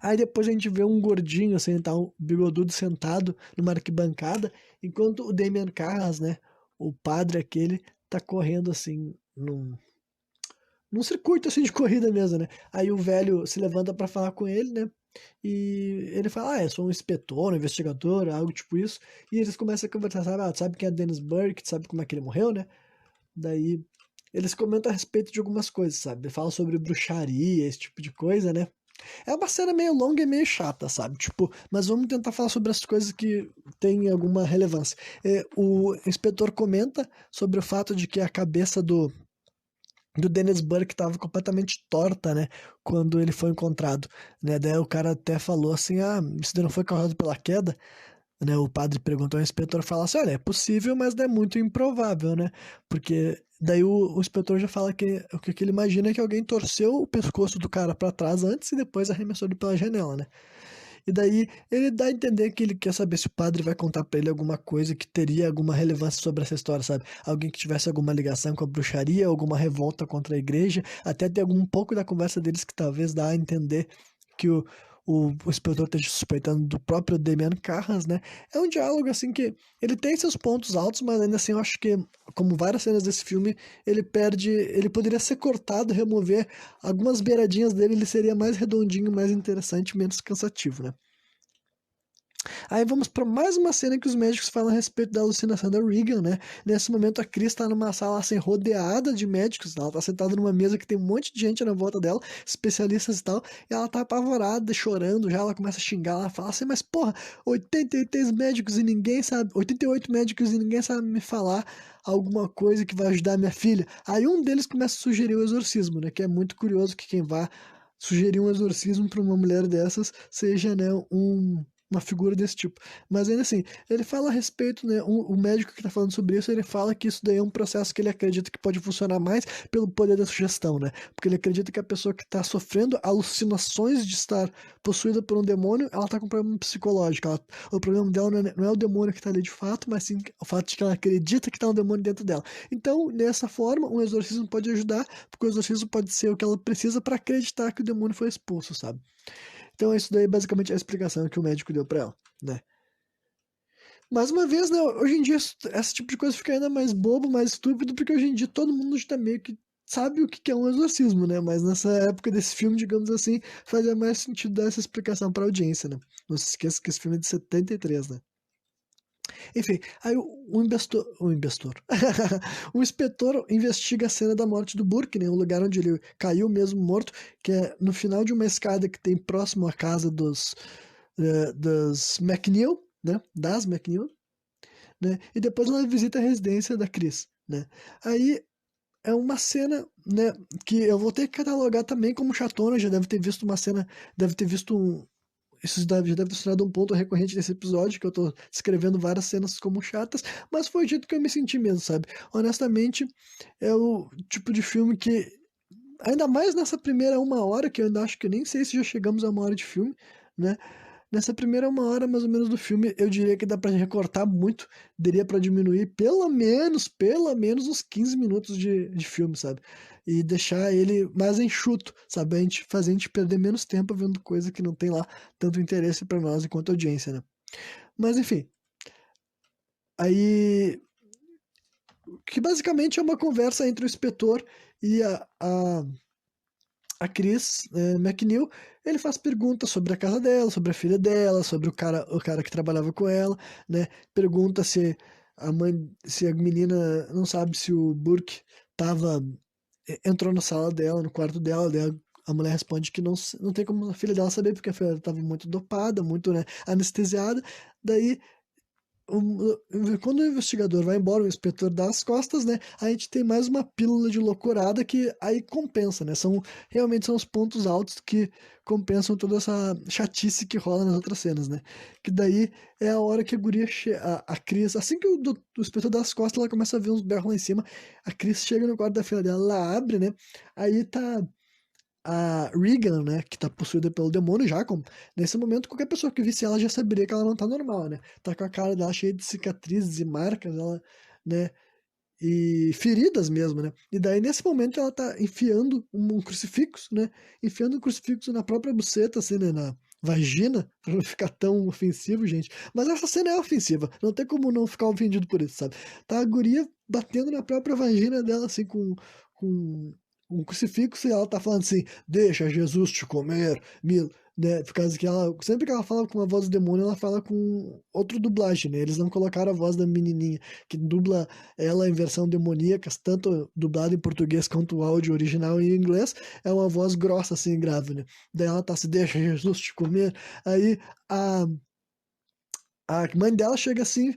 Aí depois a gente vê um gordinho, assim, tá, um bigodudo sentado numa arquibancada, enquanto o Damian Carras, né, o padre aquele, tá correndo assim, num circuito assim de corrida mesmo, né? Aí o velho se levanta pra falar com ele, né? E ele fala, ah, eu sou um inspetor, um investigador, algo tipo isso. E eles começam a conversar, sabe? Ah, tu sabe quem é Dennis Burke? Tu sabe como é que ele morreu, né? Daí eles comentam a respeito de algumas coisas, sabe? Falam sobre bruxaria, esse tipo de coisa, né? É uma cena meio longa e meio chata, sabe? Tipo, mas vamos tentar falar sobre as coisas que têm alguma relevância. O inspetor comenta sobre o fato de que a cabeça do Dennis Burke estava completamente torta, né? Quando ele foi encontrado, né? Daí o cara até falou assim, ah, isso não foi causado pela queda, né? O padre perguntou ao inspetor, fala assim, olha, é possível, mas é muito improvável, né? Porque daí o inspetor já fala que o que ele imagina é que alguém torceu o pescoço do cara para trás antes e depois arremessou ele pela janela, né? E daí ele dá a entender que ele quer saber se o padre vai contar pra ele alguma coisa que teria alguma relevância sobre essa história, sabe? Alguém que tivesse alguma ligação com a bruxaria, alguma revolta contra a igreja, até ter algum pouco da conversa deles que talvez dá a entender que o inspetor esteja suspeitando do próprio Damian Carras, né? É um diálogo assim que ele tem seus pontos altos, mas ainda assim eu acho que, como várias cenas desse filme, ele poderia ser cortado, remover algumas beiradinhas dele, ele seria mais redondinho, mais interessante, menos cansativo, né? Aí vamos para mais uma cena que os médicos falam a respeito da alucinação da Regan, né? Nesse momento a Chris está numa sala assim rodeada de médicos, ela tá sentada numa mesa que tem um monte de gente na volta dela, especialistas e tal, e ela tá apavorada, chorando, já ela começa a xingar, ela fala assim, mas porra, 83 médicos e ninguém sabe, 88 médicos e ninguém sabe me falar alguma coisa que vai ajudar minha filha. Aí um deles começa a sugerir o exorcismo, né? Que é muito curioso que quem vá sugerir um exorcismo para uma mulher dessas seja, né, uma figura desse tipo. Mas ainda assim, ele fala a respeito, né? O médico que está falando sobre isso, ele fala que isso daí é um processo que ele acredita que pode funcionar mais pelo poder da sugestão, né? Porque ele acredita que a pessoa que está sofrendo alucinações de estar possuída por um demônio, ela está com um problema psicológico. O problema dela não é o demônio que está ali de fato, mas sim o fato de que ela acredita que está um demônio dentro dela. Então, dessa forma, um exorcismo pode ajudar, porque o exorcismo pode ser o que ela precisa para acreditar que o demônio foi expulso, sabe? Então, isso daí basicamente é a explicação que o médico deu pra ela, né? Mais uma vez, né, hoje em dia esse tipo de coisa fica ainda mais bobo, mais estúpido, porque hoje em dia todo mundo já tá meio que sabe o que é um exorcismo, né? Mas nessa época desse filme, digamos assim, fazia mais sentido dar essa explicação pra audiência, né? Não se esqueça que esse filme é de 73, né? Enfim, aí o inspetor investiga a cena da morte do Burke, né? O lugar onde ele caiu mesmo morto, que é no final de uma escada que tem próximo à casa dos McNeil, né? Das McNeil, né? E depois ela visita a residência da Chris, né? Aí é uma cena, né, que eu vou ter que catalogar também como chatona, já deve ter visto uma cena, deve ter visto isso já deve ter se tornado um ponto recorrente desse episódio, que eu tô descrevendo várias cenas como chatas, mas foi o jeito que eu me senti mesmo, sabe? Honestamente, é o tipo de filme que, ainda mais nessa primeira uma hora, que eu ainda acho que eu nem sei se já chegamos a uma hora de filme, né? Nessa primeira uma hora, mais ou menos, do filme, eu diria que dá pra recortar muito, daria pra diminuir pelo menos uns 15 minutos de filme, sabe? E deixar ele mais enxuto, sabe? Fazer a gente perder menos tempo vendo coisa que não tem lá tanto interesse pra nós enquanto audiência, né? Mas enfim, aí que basicamente é uma conversa entre o inspetor e a Chris McNeil. Ele faz perguntas sobre a casa dela, sobre a filha dela, sobre o cara que trabalhava com ela, né? Pergunta se a menina não sabe se o Burke tava, entrou na sala dela, no quarto dela, daí a mulher responde que não tem como a filha dela saber, porque a filha dela estava muito dopada, muito, né, anestesiada. Daí quando o investigador vai embora, o inspetor dá as costas, né? A gente tem mais uma pílula de loucurada que aí compensa, né? Realmente são os pontos altos que compensam toda essa chatice que rola nas outras cenas, né? Que daí é a hora que a guria, a Cris, assim que o inspetor dá as costas, ela começa a ver uns berros lá em cima. A Cris chega no quarto da filha dela, ela abre, né? Aí tá a Regan, né, que tá possuída pelo demônio já, nesse momento qualquer pessoa que visse ela já saberia que ela não tá normal, né? Tá com a cara dela cheia de cicatrizes e marcas, ela, né, e feridas mesmo, né? E daí nesse momento ela tá enfiando um crucifixo, né? Enfiando um crucifixo na própria buceta, assim, né, na vagina, pra não ficar tão ofensivo, gente. Mas essa cena é ofensiva, não tem como não ficar ofendido por isso, sabe? Tá a guria batendo na própria vagina dela, assim, com um crucifixo, e ela tá falando assim, deixa Jesus te comer, né, por causa que ela, sempre que ela fala com a voz do demônio, ela fala com outro dublagem, né, eles não colocaram a voz da menininha, que dubla ela em versão demoníaca, tanto dublado em português quanto o áudio original em inglês, é uma voz grossa, assim, grave, né, daí ela tá assim, deixa Jesus te comer, aí a mãe dela chega assim,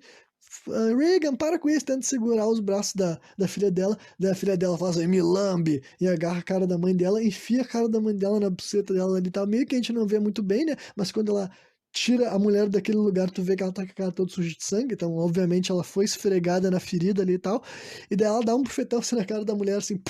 Regan, para com isso, tenta segurar os braços da filha dela. Daí a filha dela fala assim, me lambe, e agarra a cara da mãe dela, enfia a cara da mãe dela na buceta dela ali e tal. Meio que a gente não vê muito bem, né? Mas quando ela tira a mulher daquele lugar, tu vê que ela tá com a cara toda suja de sangue. Então, obviamente, ela foi esfregada na ferida ali e tal. E daí ela dá um bufetão assim na cara da mulher, assim,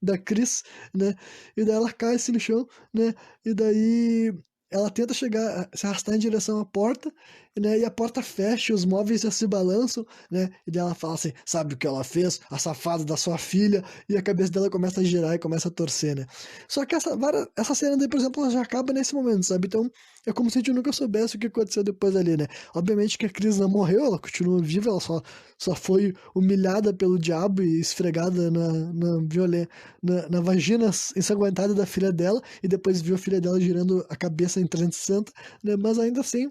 da Chris, né? E daí ela cai assim no chão, né? E daí ela tenta chegar, se arrastar em direção à porta, né? E a porta fecha, os móveis já se balançam, né? E daí ela fala assim, sabe o que ela fez? A safada da sua filha. E a cabeça dela começa a girar e começa a torcer, né? Só que essa cena daí, por exemplo, ela já acaba nesse momento, sabe? Então, é como se a gente nunca soubesse o que aconteceu depois ali, né? Obviamente que a Cris não morreu, ela continua viva, ela só foi humilhada pelo diabo e esfregada na vagina ensanguentada da filha dela, e depois viu a filha dela girando a cabeça em 360, né? Mas ainda assim,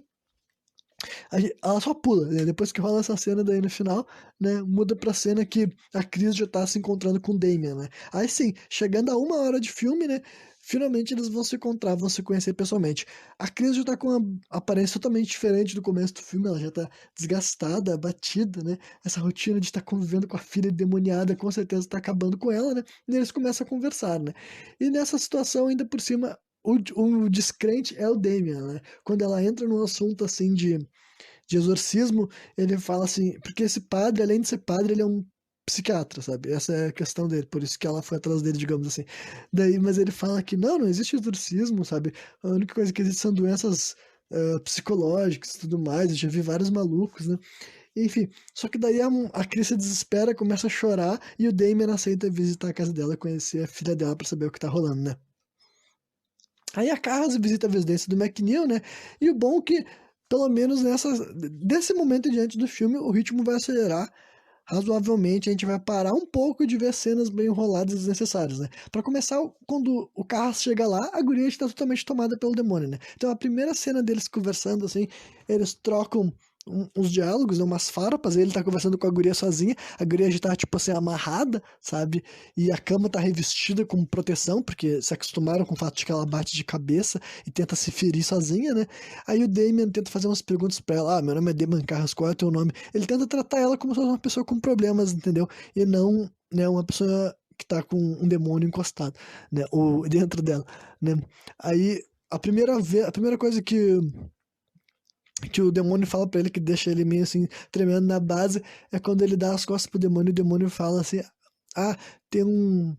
ela só pula, né? Depois que rola essa cena daí no final, né? Muda pra cena que a Cris já tá se encontrando com o Damien, né? Aí sim, chegando a 1 hora de filme, né? Finalmente eles vão se encontrar, vão se conhecer pessoalmente. A Cris já tá com uma aparência totalmente diferente do começo do filme, ela já tá desgastada, abatida, né? Essa rotina de estar convivendo com a filha endemoniada com certeza tá acabando com ela, né? E eles começam a conversar, né? E nessa situação, ainda por cima, o descrente é o Damien, né? Quando ela entra num assunto assim de exorcismo, ele fala assim, porque esse padre, além de ser padre, ele é um psiquiatra, sabe? Essa é a questão dele, por isso que ela foi atrás dele, digamos assim. Daí, mas ele fala que não existe exorcismo, sabe? A única coisa que existe são doenças psicológicas e tudo mais, eu já vi vários malucos, né? Enfim, só que daí a Cris se desespera, começa a chorar, e o Damien aceita visitar a casa dela, conhecer a filha dela pra saber o que tá rolando, né? Aí a casa visita a residência do McNeil, né? E o bom é que, pelo menos desse momento em diante do filme, o ritmo vai acelerar razoavelmente. A gente vai parar um pouco de ver cenas bem enroladas e desnecessárias, né? Pra começar, quando o carro chega lá, a guria está totalmente tomada pelo demônio, né? Então a primeira cena deles conversando, assim, eles trocam uns diálogos, né, umas farpas, ele tá conversando com a guria sozinha, a guria já tá, tipo assim, amarrada, sabe? E a cama tá revestida com proteção, porque se acostumaram com o fato de que ela bate de cabeça e tenta se ferir sozinha, né? Aí o Damien tenta fazer umas perguntas pra ela, meu nome é Damien Carras, qual é o teu nome? Ele tenta tratar ela como se fosse uma pessoa com problemas, entendeu? E não, né, uma pessoa que tá com um demônio encostado, né? Ou dentro dela, né? Aí, a primeira coisa que o demônio fala pra ele, que deixa ele meio assim, tremendo na base, é quando ele dá as costas pro demônio e o demônio fala assim: ah, tem um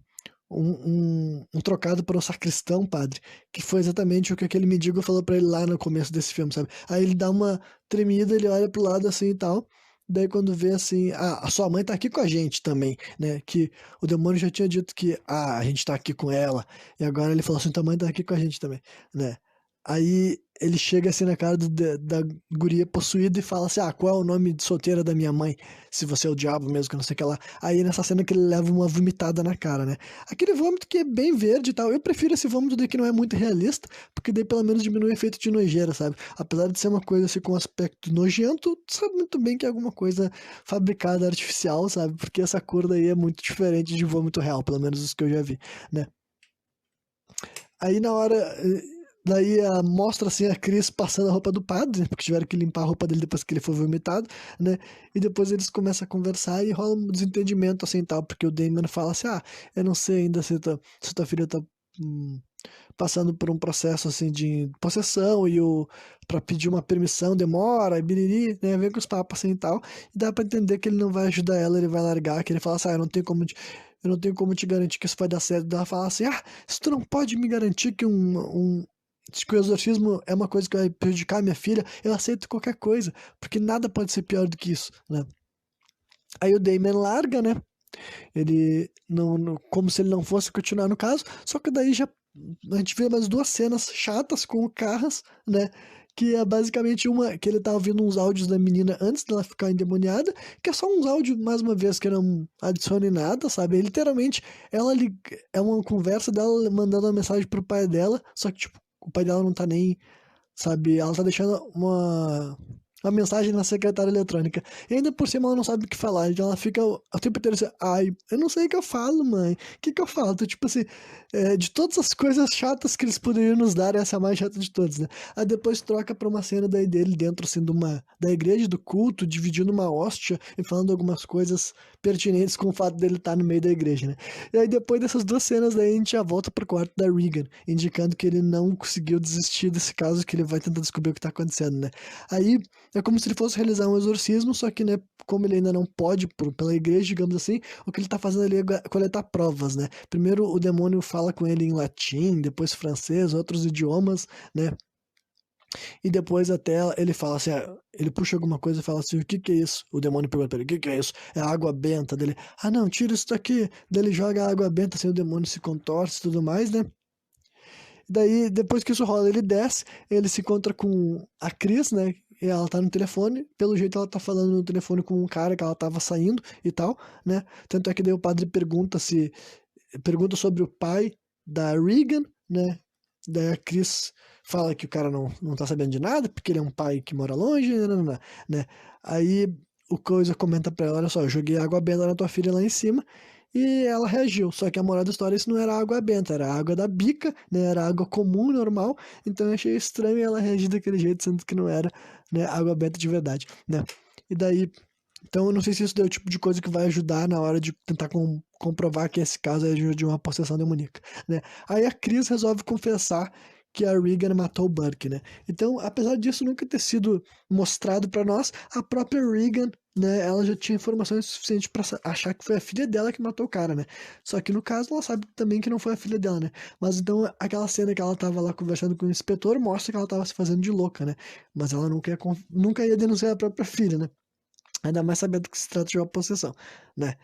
trocado para o sacristão, padre, que foi exatamente o que aquele mendigo falou pra ele lá no começo desse filme, sabe? Aí ele dá uma tremida, ele olha pro lado assim e tal. Daí quando vê assim, a sua mãe tá aqui com a gente também, né? Que o demônio já tinha dito que, a gente tá aqui com ela. E agora ele falou assim, tua mãe tá aqui com a gente também, né? Aí ele chega assim na cara da guria possuída e fala assim: ah, qual é o nome de solteira da minha mãe? Se você é o diabo mesmo, que não sei o que lá. Aí nessa cena que ele leva uma vomitada na cara, né? Aquele vômito que é bem verde e tal. Eu prefiro esse vômito daí que não é muito realista, porque daí pelo menos diminui o efeito de nojeira, sabe? Apesar de ser uma coisa assim com um aspecto nojento, tu sabe muito bem que é alguma coisa fabricada artificial, sabe? Porque essa cor daí é muito diferente de vômito real, pelo menos os que eu já vi, né? Aí na hora. Daí mostra assim a Cris passando a roupa do padre, né, porque tiveram que limpar a roupa dele depois que ele foi vomitado, né? E depois eles começam a conversar e rola um desentendimento assim tal, porque o Damon fala assim: ah, eu não sei ainda se tua filha tá hum, passando por um processo assim de possessão e para pedir uma permissão demora, e biriri, né? Vem com os papos assim e tal. E dá pra entender que ele não vai ajudar ela, ele vai largar, que ele fala assim: ah, eu não tenho como te garantir que isso vai dar certo. Daí ela fala assim: ah, se tu não pode me garantir que o exorcismo é uma coisa que vai prejudicar a minha filha, eu aceito qualquer coisa, porque nada pode ser pior do que isso, né? Aí o Damon larga, né? Ele como se ele não fosse continuar no caso, só que daí já a gente vê mais duas cenas chatas com o Carras, né? Que é basicamente uma que ele tá ouvindo uns áudios da menina antes dela ficar endemoniada, que é só uns áudios, mais uma vez, que não adiciona em nada, sabe? Literalmente, é uma conversa dela mandando uma mensagem pro pai dela, só que, tipo, o pai dela não tá nem, sabe? Ela tá deixando uma mensagem na secretária eletrônica. E ainda por cima ela não sabe o que falar. Então ela fica o tempo inteiro assim, ai, eu não sei o que eu falo, mãe. O que que eu falo? Então, tipo assim, de todas as coisas chatas que eles poderiam nos dar, essa é a mais chata de todas, né? Aí depois troca pra uma cena daí dele dentro, assim, da igreja, do culto, dividindo uma hóstia e falando algumas coisas pertinentes com o fato dele estar no meio da igreja, né? E aí depois dessas duas cenas daí a gente já volta pro quarto da Regan, indicando que ele não conseguiu desistir desse caso, que ele vai tentar descobrir o que tá acontecendo, né? Aí é como se ele fosse realizar um exorcismo, só que, né, como ele ainda não pode pela igreja, digamos assim, o que ele tá fazendo ali é coletar provas, né? Primeiro o demônio fala com ele em latim, depois francês, outros idiomas, né? E depois até ele fala assim, ele puxa alguma coisa e fala assim, o que que é isso? O demônio pergunta pra ele, o que que é isso? É água benta dele. Ah, não, tira isso daqui. Daí ele joga a água benta, assim, o demônio se contorce e tudo mais, né? Daí, depois que isso rola, ele desce, ele se encontra com a Cris, né? E ela tá no telefone, pelo jeito ela tá falando no telefone com um cara que ela tava saindo e tal, né? Tanto é que daí o padre pergunta sobre o pai da Regan, né? Daí a Cris fala que o cara não tá sabendo de nada, porque ele é um pai que mora longe, né? Aí o Coisa comenta pra ela, olha só, eu joguei água benta na tua filha lá em cima, e ela reagiu. Só que a moral da história, isso não era água benta, era água da bica, né? Era água comum, normal. Então eu achei estranho ela reagir daquele jeito, sendo que não era, né, água benta de verdade, né? E daí então, eu não sei se isso daí é o tipo de coisa que vai ajudar na hora de tentar comprovar que esse caso é de uma possessão demoníaca, né? Aí a Chris resolve confessar que a Regan matou o Burke, né? Então, apesar disso nunca ter sido mostrado pra nós, a própria Regan, né, ela já tinha informações suficientes pra achar que foi a filha dela que matou o cara, né? Só que no caso ela sabe também que não foi a filha dela, né? Mas então aquela cena que ela tava lá conversando com o inspetor mostra que ela tava se fazendo de louca, né? Mas ela nunca ia denunciar a própria filha, né? Ainda mais sabendo que se trata de uma possessão, né?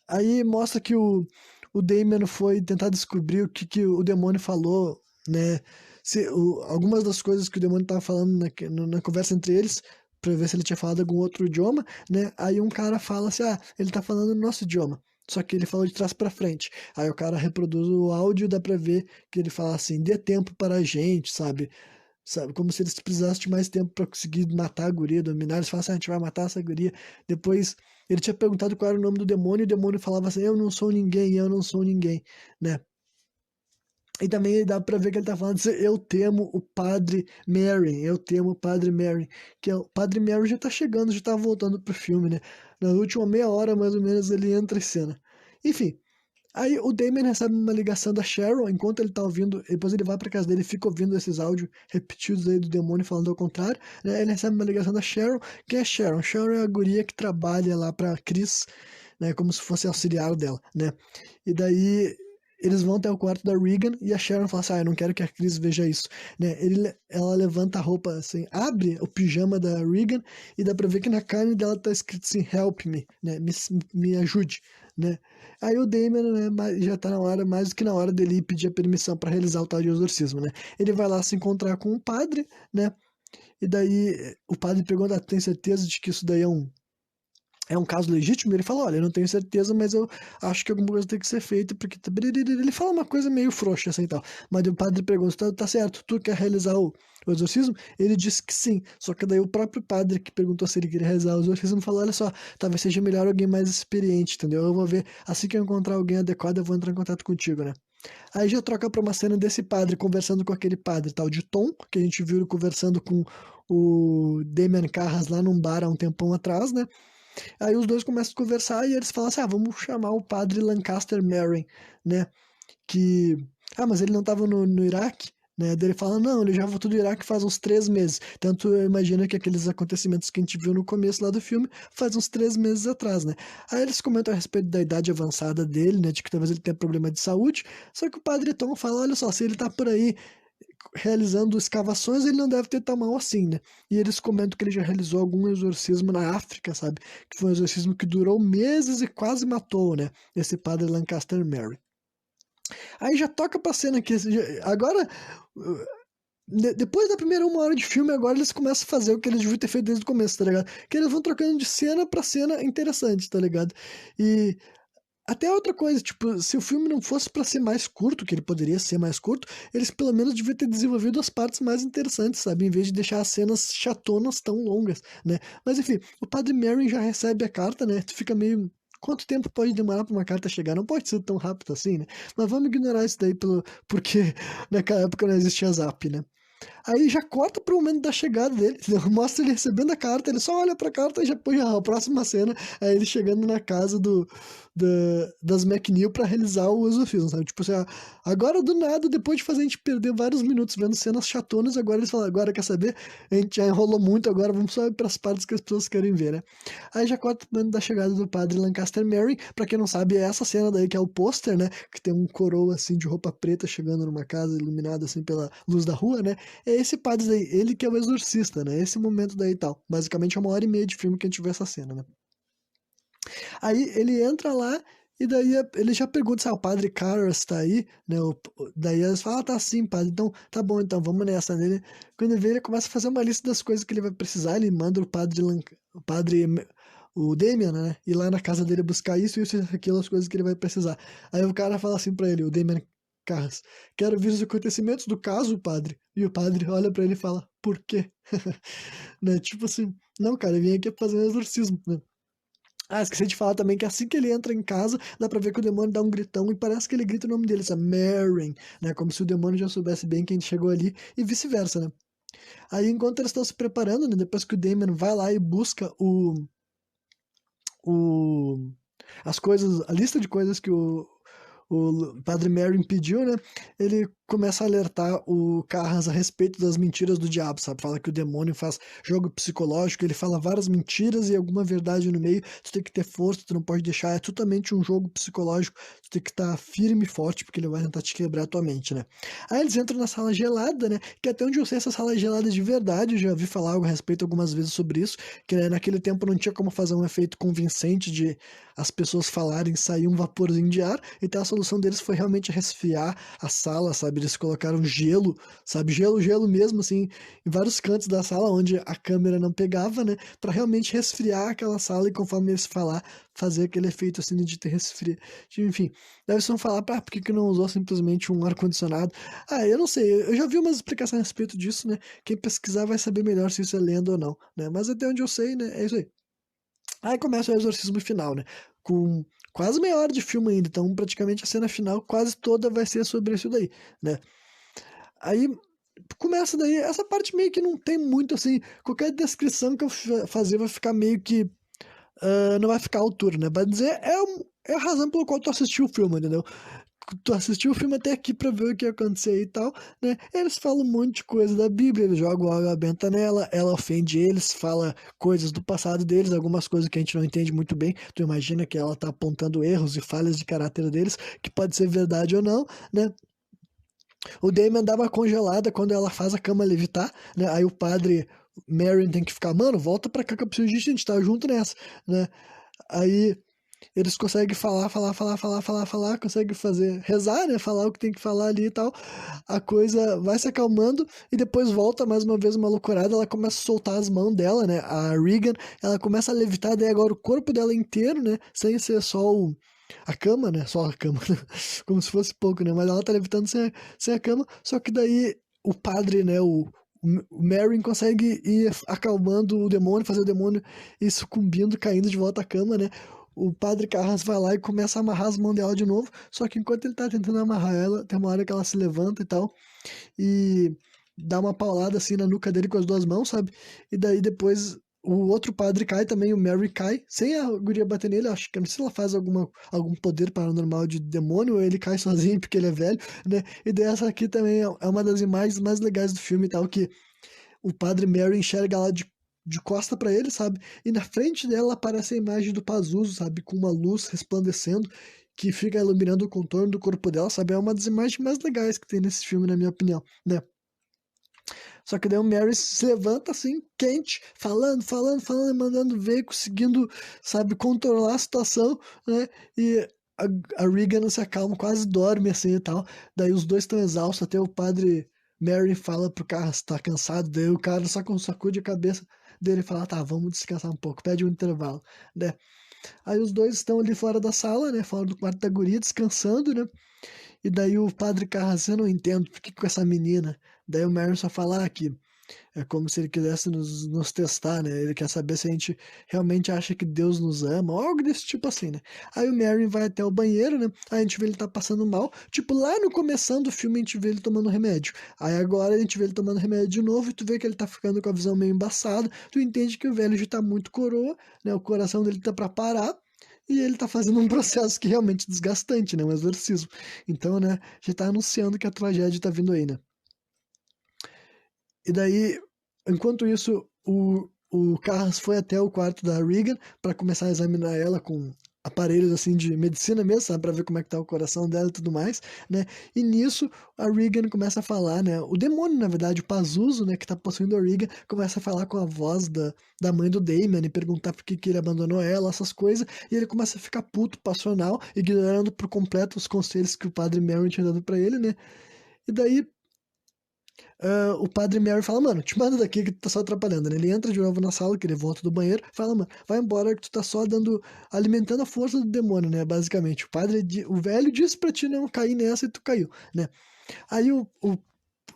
Aí mostra que o Damien foi tentar descobrir o que o demônio falou, né? Algumas das coisas que o demônio estava falando na conversa entre eles, pra ver se ele tinha falado algum outro idioma, né? Aí um cara fala assim, ele tá falando no nosso idioma. Só que ele falou de trás pra frente. Aí o cara reproduz o áudio, dá pra ver que ele fala assim, dê tempo para a gente, sabe? Sabe? Como se eles precisassem de mais tempo pra conseguir matar a guria, dominar. Eles falam assim, a gente vai matar essa guria. Depois, ele tinha perguntado qual era o nome do demônio, e o demônio falava assim, eu não sou ninguém, eu não sou ninguém, né? E também dá pra ver que ele tá falando assim, eu temo o Padre Mary, eu temo o Padre Mary, que é o Padre Mary já tá chegando, já tá voltando pro filme, né? Na última meia hora, mais ou menos, ele entra em cena. Enfim, aí o Damien recebe uma ligação da Cheryl, enquanto ele tá ouvindo, depois ele vai pra casa dele e fica ouvindo esses áudios repetidos aí do demônio falando ao contrário, né? Ele recebe uma ligação da Cheryl. Quem é Cheryl? Cheryl é a guria que trabalha lá pra Chris, né? Como se fosse auxiliar dela, né? E daí eles vão até o quarto da Regan e a Sharon fala assim, eu não quero que a Chris veja isso, né? Ela levanta a roupa assim, abre o pijama da Regan e dá pra ver que na carne dela tá escrito assim, help me, né? Me ajude, né? Aí o Damien, né, já tá na hora, mais do que na hora dele ir pedir a permissão para realizar o tal de exorcismo, né? Ele vai lá se encontrar com o padre, né? E daí o padre pergunta, tem certeza de que isso daí é um caso legítimo? Ele fala, olha, eu não tenho certeza, mas eu acho que alguma coisa tem que ser feita, porque ele fala uma coisa meio frouxa assim e tal. Mas o padre pergunta, tá certo, tu quer realizar o exorcismo? Ele disse que sim, só que daí o próprio padre que perguntou se ele queria realizar o exorcismo falou, olha só, talvez seja melhor alguém mais experiente, entendeu? Eu vou ver, assim que eu encontrar alguém adequado, eu vou entrar em contato contigo, né? Aí já troca pra uma cena desse padre conversando com aquele padre tal de Tom, que a gente viu ele conversando com o Damian Carras lá num bar há um tempão atrás, né? Aí os dois começam a conversar e eles falam assim: vamos chamar o padre Lancaster Merrin, né? Que. Mas ele não estava no Iraque, né? Daí ele fala: não, ele já voltou do Iraque faz uns 3 meses. Tanto eu imagino que aqueles acontecimentos que a gente viu no começo lá do filme faz uns 3 meses atrás, né? Aí eles comentam a respeito da idade avançada dele, né? De que talvez ele tenha problema de saúde. Só que o padre Tom fala: olha só, se ele tá por aí realizando escavações, ele não deve ter tão mal assim, né? E eles comentam que ele já realizou algum exorcismo na África, sabe? Que foi um exorcismo que durou meses e quase matou, né? Esse padre Lancaster Mary. Aí já toca pra cena que agora depois da primeira 1 hora de filme, agora eles começam a fazer o que eles deviam ter feito desde o começo, tá ligado? Que eles vão trocando de cena pra cena interessante, tá ligado? E até outra coisa, tipo, se o filme não fosse pra ser mais curto, que ele poderia ser mais curto, eles pelo menos deviam ter desenvolvido as partes mais interessantes, sabe? Em vez de deixar as cenas chatonas tão longas, né? Mas enfim, o Padre Merrin já recebe a carta, né? Tu fica meio. Quanto tempo pode demorar pra uma carta chegar? Não pode ser tão rápido assim, né? Mas vamos ignorar isso daí porque naquela época não existia Zap, né? Aí já corta pro momento da chegada dele, mostra ele recebendo a carta, ele só olha pra carta e já põe a próxima cena, é ele chegando na casa das McNeil pra realizar o exorcismo, sabe? Tipo assim, agora do nada, depois de fazer a gente perder vários minutos vendo cenas chatonas, agora eles falam, agora quer saber? A gente já enrolou muito, agora vamos só ir pras partes que as pessoas querem ver, né? Aí já corta pro momento da chegada do padre Lancaster Mary, pra quem não sabe, é essa cena daí que é o pôster, né? Que tem um coroa assim de roupa preta chegando numa casa iluminada assim pela luz da rua, né? É esse padre daí, ele que é o exorcista, né? Esse momento daí e tal. Basicamente é 1h30 de filme que a gente vê essa cena, né? Aí ele entra lá e daí ele já pergunta se o padre Carras tá aí, né? Daí eles falam, tá sim, padre, então tá bom, então vamos nessa nele. Quando ele vê, ele começa a fazer uma lista das coisas que ele vai precisar, ele manda o padre, o Damian, né? Ir lá na casa dele buscar isso, aquilo, as coisas que ele vai precisar. Aí o cara fala assim pra ele, o Damian Carras, quero ver os acontecimentos do caso, padre. E o padre olha pra ele e fala, por quê? Né? Tipo assim, não, cara, eu vim aqui fazer um exorcismo, né? Ah, esqueci de falar também que assim que ele entra em casa, dá pra ver que o demônio dá um gritão e parece que ele grita o nome dele, sabe? Merrin, né? Como se o demônio já soubesse bem quem chegou ali e vice-versa, né? Aí enquanto eles estão se preparando, né? Depois que o Damon vai lá e busca o, as coisas, a lista de coisas que o Padre Merrin pediu, né? Ele começa a alertar o Carras a respeito das mentiras do diabo, sabe? Fala que o demônio faz jogo psicológico, ele fala várias mentiras e alguma verdade no meio. Tu tem que ter força, tu não pode deixar. É totalmente um jogo psicológico. Tu tem que estar firme e forte, porque ele vai tentar te quebrar a tua mente, né? Aí eles entram na sala gelada, né? Que até onde eu sei, essa sala é gelada de verdade. Eu já ouvi falar algo a respeito algumas vezes sobre isso. Que né, naquele tempo não tinha como fazer um efeito convincente de as pessoas falarem, sair um vaporzinho de ar. Então a solução deles foi realmente resfriar a sala, sabe? Eles colocaram gelo, sabe? Gelo, gelo mesmo, assim, em vários cantos da sala onde a câmera não pegava, né? Pra realmente resfriar aquela sala e conforme eles falar, fazer aquele efeito assim de ter resfriado. Enfim, deve ser falar, por que que não usou simplesmente um ar-condicionado? Ah, eu não sei, eu já vi umas explicações a respeito disso, né? Quem pesquisar vai saber melhor se isso é lenda ou não, né? Mas até onde eu sei, né? É isso aí. Aí começa o exorcismo final, né? Com quase meia hora de filme ainda, então praticamente a cena final quase toda vai ser sobre isso daí, né? Aí começa daí, essa parte meio que não tem muito assim, qualquer descrição que eu fazer vai ficar meio que não vai ficar à altura, né? Vai dizer, é a razão pela qual tu assistiu o filme, entendeu? Tu assistiu o filme até aqui pra ver o que ia acontecer e tal, né? Eles falam um monte de coisa da Bíblia, eles jogam água benta nela, ela ofende eles, fala coisas do passado deles, algumas coisas que a gente não entende muito bem. Tu imagina que ela tá apontando erros e falhas de caráter deles, que pode ser verdade ou não, né? O Damon dá uma congelada quando ela faz a cama levitar, né? Aí o padre Marion tem que ficar, mano, volta pra cá que eu preciso de gente, a gente tá junto nessa, né? Aí eles conseguem falar, conseguem fazer, rezar, né? Falar o que tem que falar ali e tal. A coisa vai se acalmando e depois volta mais uma vez uma loucurada. Ela começa a soltar as mãos dela, né? A Regan, ela começa a levitar, daí agora o corpo dela inteiro, né? Sem ser só a cama, né? Só a cama, como se fosse pouco, né? Mas ela tá levitando sem a cama, só que daí o padre, né? O Merrin consegue ir acalmando o demônio, fazer o demônio ir sucumbindo, caindo de volta à cama, né? O padre Carras vai lá e começa a amarrar as mãos dela de novo, só que enquanto ele tá tentando amarrar ela, tem uma hora que ela se levanta e tal, e dá uma paulada assim na nuca dele com as duas mãos, sabe? E daí depois o outro padre cai também, o Mary cai, sem a guria bater nele, acho que não sei se ela faz algum poder paranormal de demônio, ou ele cai sozinho porque ele é velho, né? E daí essa aqui também é uma das imagens mais legais do filme e tal, que o padre Mary enxerga lá de costa pra ele, sabe? E na frente dela aparece a imagem do Pazuzu, sabe? Com uma luz resplandecendo que fica iluminando o contorno do corpo dela, sabe? É uma das imagens mais legais que tem nesse filme, na minha opinião, né? Só que daí o Mary se levanta assim, quente, falando, mandando ver, conseguindo, sabe, controlar a situação, né? E a Regan não se acalma, quase dorme assim e tal. Daí os dois estão exaustos, até o padre Mary fala pro cara, se tá cansado, daí o cara só sacude a cabeça dele e fala, tá, vamos descansar um pouco, pede um intervalo, né? Aí os dois estão ali fora da sala, né? Fora do quarto da guria, descansando, né? E daí o padre Carras, eu não entendo por que com essa menina. Daí o Merry só fala que é como se ele quisesse nos testar, né? Ele quer saber se a gente realmente acha que Deus nos ama, ou algo desse tipo assim, né? Aí o Merry vai até o banheiro, né? Aí a gente vê ele tá passando mal. Tipo, lá no começando do filme a gente vê ele tomando remédio. Aí agora a gente vê ele tomando remédio de novo e tu vê que ele tá ficando com a visão meio embaçada. Tu entende que o velho já tá muito coroa, né? O coração dele tá pra parar. E ele tá fazendo um processo que é realmente desgastante, né? Um exorcismo. Então, né, já tá anunciando que a tragédia tá vindo aí, né? E daí, enquanto isso, o Carras foi até o quarto da Regan para começar a examinar ela com aparelhos assim de medicina mesmo, sabe, pra ver como é que tá o coração dela e tudo mais, né? E nisso a Regan começa a falar, né? O demônio, na verdade, o Pazuzu, né, que tá possuindo a Regan, começa a falar com a voz da mãe do Damon e perguntar por que que ele abandonou ela, essas coisas, e ele começa a ficar puto, passional, ignorando por completo os conselhos que o padre Merrin tinha dado pra ele, né? E daí o padre Mary fala, mano, te manda daqui que tu tá só atrapalhando, né? Ele entra de novo na sala, que ele volta do banheiro, fala, mano, vai embora que tu tá só alimentando a força do demônio, né? Basicamente, o velho disse pra ti não cair nessa e tu caiu, né? Aí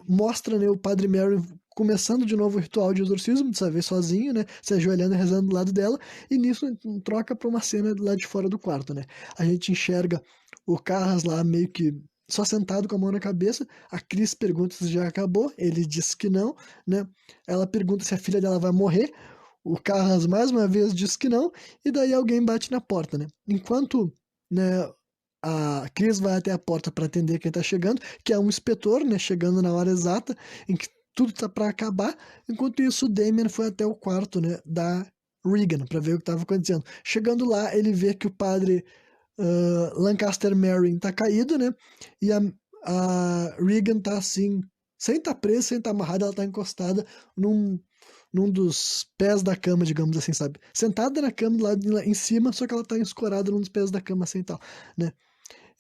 mostra, né, o padre Mary começando de novo o ritual de exorcismo, dessa vez sozinho, né? Se ajoelhando e rezando do lado dela, e nisso troca pra uma cena lá de fora do quarto, né? A gente enxerga o Carras lá meio que só sentado com a mão na cabeça. A Cris pergunta se já acabou, ele diz que não, né? Ela pergunta se a filha dela vai morrer. O Carras mais uma vez diz que não, e daí alguém bate na porta, né? Enquanto, né, a Cris vai até a porta para atender quem tá chegando, que é um inspetor, né, chegando na hora exata em que tudo tá para acabar. Enquanto isso, o Damien foi até o quarto, né, da Regan para ver o que estava acontecendo. Chegando lá, ele vê que o padre Lancaster Merrin tá caído, né? E a Regan tá assim, sem estar tá presa, sem estar tá amarrada, ela tá encostada num dos pés da cama, digamos assim, sabe? Sentada na cama lá em cima, só que ela tá escorada num dos pés da cama assim e tal, né?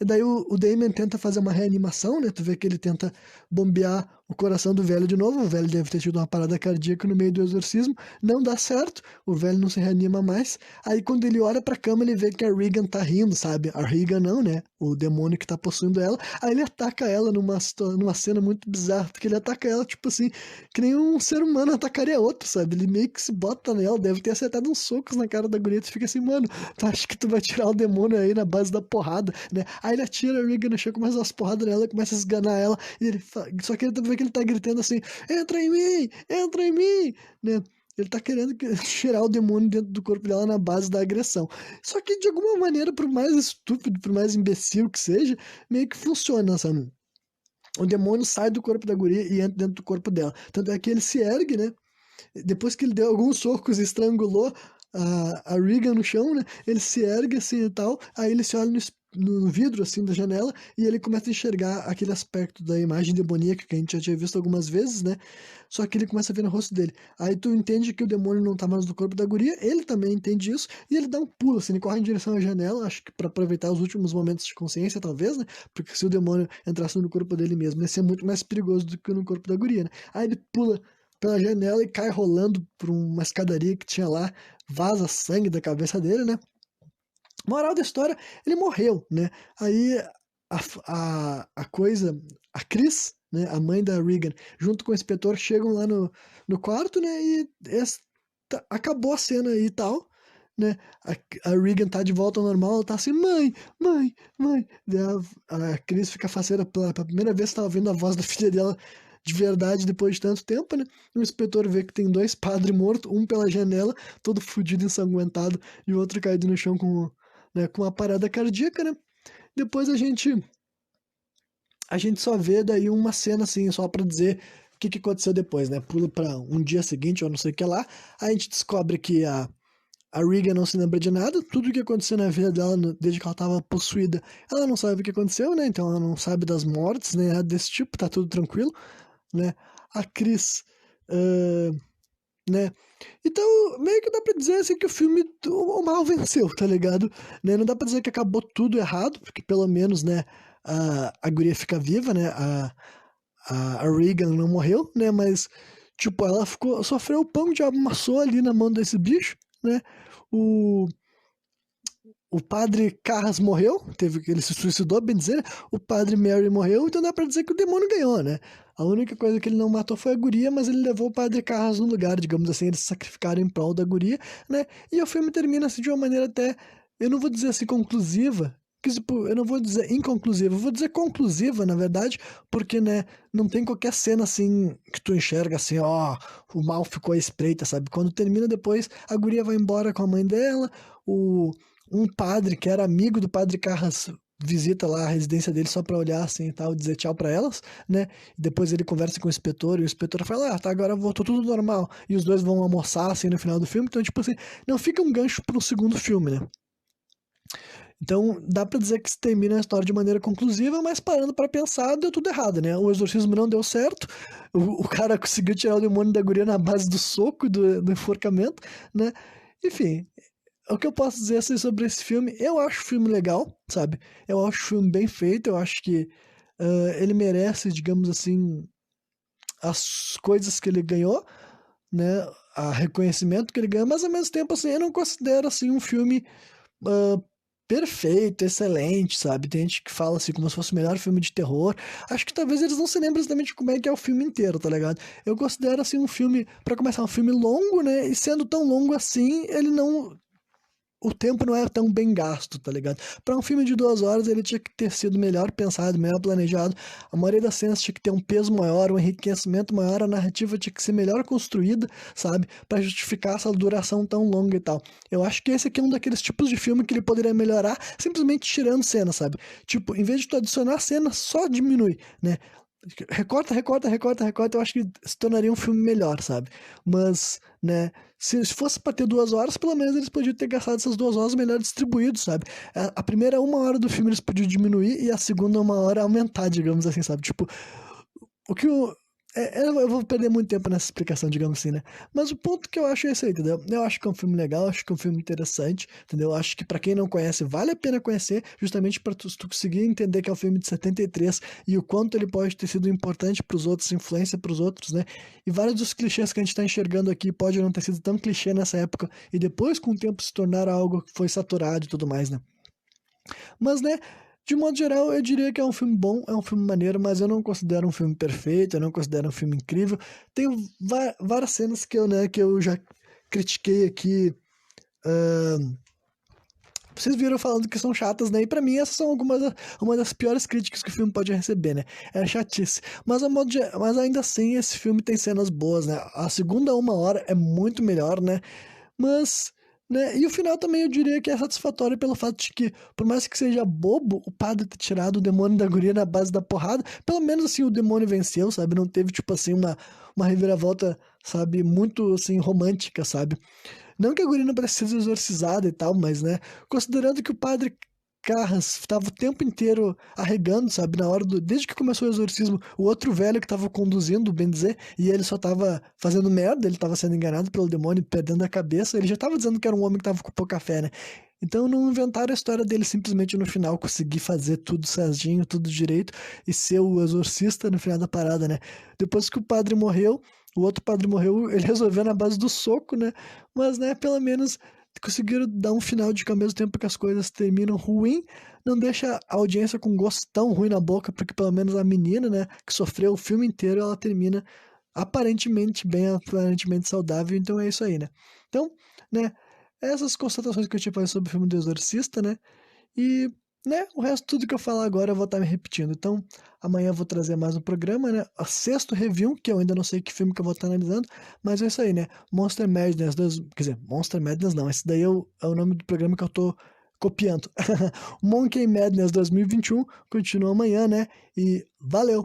E daí o Damien tenta fazer uma reanimação, né? Tu vê que ele tenta bombear o coração do velho de novo. O velho deve ter tido uma parada cardíaca no meio do exorcismo. Não dá certo, o velho não se reanima mais. Aí quando ele olha pra cama, ele vê que a Regan tá rindo, sabe? A Regan não, né? O demônio que tá possuindo ela. Aí ele ataca ela numa cena muito bizarra, porque ele ataca ela, tipo assim, que nem um ser humano atacaria outro, sabe? Ele meio que se bota nela, deve ter acertado uns socos na cara da guria. Tu fica assim, mano, tu acha que tu vai tirar o demônio aí na base da porrada, né? Aí ele atira a Regan no chão, começa a dar umas porradas nela, começa a esganar ela, e só que ele vê que ele tá gritando assim, entra em mim, né? Ele tá querendo tirar o demônio dentro do corpo dela na base da agressão. Só que de alguma maneira, por mais estúpido, por mais imbecil que seja, meio que funciona, sabe? O demônio sai do corpo da guria e entra dentro do corpo dela. Tanto é que ele se ergue, né? Depois que ele deu alguns socos e estrangulou a Regan no chão, né? Ele se ergue assim e tal, aí ele se olha no vidro assim da janela e ele começa a enxergar aquele aspecto da imagem demoníaca que a gente já tinha visto algumas vezes, né? Só que ele começa a ver no rosto dele. Aí tu entende que o demônio não tá mais no corpo da guria, ele também entende isso e ele dá um pulo, assim, ele corre em direção à janela, acho que pra aproveitar os últimos momentos de consciência, talvez, né? Porque se o demônio entrasse no corpo dele mesmo, ia ser muito mais perigoso do que no corpo da guria, né? Aí ele pula pela janela e cai rolando por uma escadaria que tinha lá, vaza sangue da cabeça dele, né? Moral da história, ele morreu, né? Aí a coisa, a Chris, né, a mãe da Regan, junto com o inspetor, chegam lá no quarto, né? E acabou a cena aí e tal, né? A Regan tá de volta ao normal, ela tá assim, mãe. Daí a Chris fica faceira pela primeira vez, tava ouvindo a voz da filha dela de verdade depois de tanto tempo, né? O inspetor vê que tem dois padres mortos, um pela janela, todo fudido, ensanguentado, e o outro caído no chão com uma parada cardíaca, né? Depois a gente só vê daí uma cena assim, só pra dizer o que aconteceu depois, né? Pula pra um dia seguinte, ou não sei o que lá, aí a gente descobre que a Regan não se lembra de nada, tudo o que aconteceu na vida dela desde que ela estava possuída, ela não sabe o que aconteceu, né? Então ela não sabe das mortes, nem nada desse tipo, tá tudo tranquilo, né? A Chris, ah, né? Então, meio que dá pra dizer assim que o mal venceu, tá ligado? Né? Não dá pra dizer que acabou tudo errado, porque pelo menos, né, a guria fica viva, né? A Regan não morreu, né? Mas, tipo, ela sofreu o pão que o diabo amassou ali na mão desse bicho, né? O, o padre Carras morreu, ele se suicidou, bem dizer, né? O padre Mary morreu, então dá pra dizer que o demônio ganhou, né? A única coisa que ele não matou foi a guria, mas ele levou o padre Carras no lugar, digamos assim, eles se sacrificaram em prol da guria, né? E o filme termina assim de uma maneira até, eu não vou dizer assim conclusiva, que, tipo, eu não vou dizer inconclusiva, eu vou dizer conclusiva, na verdade, porque, né, não tem qualquer cena assim que tu enxerga assim, ó, o mal ficou à espreita, sabe? Quando termina depois, a guria vai embora com a mãe dela, um padre que era amigo do padre Carras visita lá a residência dele só pra olhar assim e tal, dizer tchau pra elas, né? E depois ele conversa com o inspetor e o inspetor fala, tá, agora voltou tudo normal. E os dois vão almoçar assim no final do filme, então tipo assim, não fica um gancho pro segundo filme, né? Então, dá pra dizer que se termina a história de maneira conclusiva, mas parando pra pensar, deu tudo errado, né? O exorcismo não deu certo, o cara conseguiu tirar o demônio da guria na base do soco e do enforcamento, né? Enfim, o que eu posso dizer assim, sobre esse filme, eu acho o filme legal, sabe? Eu acho o filme bem feito, eu acho que ele merece, digamos assim, as coisas que ele ganhou, né? A reconhecimento que ele ganhou, mas ao mesmo tempo, assim, eu não considero assim um filme ah, perfeito, excelente, sabe? Tem gente que fala assim como se fosse o melhor filme de terror. Acho que talvez eles não se lembrem exatamente como é que é o filme inteiro, tá ligado? Eu considero assim um filme, pra começar, um filme longo, né? E sendo tão longo assim, ele não, o tempo não é tão bem gasto, tá ligado? Pra um filme de 2 horas, ele tinha que ter sido melhor pensado, melhor planejado. A maioria das cenas tinha que ter um peso maior, um enriquecimento maior, a narrativa tinha que ser melhor construída, sabe? Pra justificar essa duração tão longa e tal. Eu acho que esse aqui é um daqueles tipos de filme que ele poderia melhorar simplesmente tirando cena, sabe? Tipo, em vez de tu adicionar cena, só diminui, né? Recorta, recorta, recorta, recorta, eu acho que se tornaria um filme melhor, sabe? Mas, né, se fosse pra ter 2 horas, pelo menos eles podiam ter gastado essas 2 horas melhor distribuídos, sabe? A primeira 1 hora do filme eles podiam diminuir e a segunda 1 hora aumentar, digamos assim, sabe? Tipo, o que o. Eu vou perder muito tempo nessa explicação, digamos assim, né? Mas o ponto que eu acho é esse aí, entendeu? Eu acho que é um filme legal, acho que é um filme interessante, entendeu? Acho que pra quem não conhece, vale a pena conhecer, justamente pra tu conseguir entender que é um filme de 73 e o quanto ele pode ter sido importante pros outros, influência pros outros, né? E vários dos clichês que a gente tá enxergando aqui pode não ter sido tão clichê nessa época e depois, com o tempo, se tornar algo que foi saturado e tudo mais, né? Mas, né, de modo geral, eu diria que é um filme bom, é um filme maneiro, mas eu não considero um filme perfeito, eu não considero um filme incrível. Tem várias cenas que que eu já critiquei aqui. ahn, Vocês viram falando que são chatas, né? E pra mim essas são uma das piores críticas que o filme pode receber, né? É chatice. Mas, mas ainda assim, esse filme tem cenas boas, né? A segunda 1 hora é muito melhor, né? Mas, né, e o final também eu diria que é satisfatório pelo fato de que, por mais que seja bobo, o padre ter tirado o demônio da guria na base da porrada, pelo menos assim o demônio venceu, sabe? Não teve, tipo assim, uma reviravolta, sabe, muito assim, romântica, sabe? Não que a guria não precise ser exorcizada e tal, mas, né, considerando que o padre Carras estava o tempo inteiro arregando, sabe, na hora do... Desde que começou o exorcismo, o outro velho que estava conduzindo, bem dizer, e ele só estava fazendo merda, ele estava sendo enganado pelo demônio, perdendo a cabeça, ele já estava dizendo que era um homem que estava com pouca fé, né? Então não inventaram a história dele simplesmente no final conseguir fazer tudo certinho, tudo direito e ser o exorcista no final da parada, né? Depois que o padre morreu, o outro padre morreu, ele resolveu na base do soco, né? Mas, né, pelo menos conseguiram dar um final de que ao mesmo tempo que as coisas terminam ruim, não deixa a audiência com gosto tão ruim na boca, porque pelo menos a menina, né, que sofreu o filme inteiro, ela termina aparentemente bem, aparentemente saudável, então é isso aí, né? Então, né, essas constatações que eu tinha fazer sobre o filme do Exorcista, né? E, né, o resto, tudo que eu falar agora eu vou estar me repetindo. Então, amanhã eu vou trazer mais um programa, né? O sexto review, que eu ainda não sei que filme que eu vou estar analisando, mas é isso aí, né? Monster Madness, quer dizer, Monster Madness não, esse daí é o nome do programa que eu tô copiando. Monkey Madness 2021 continua amanhã, né? E valeu!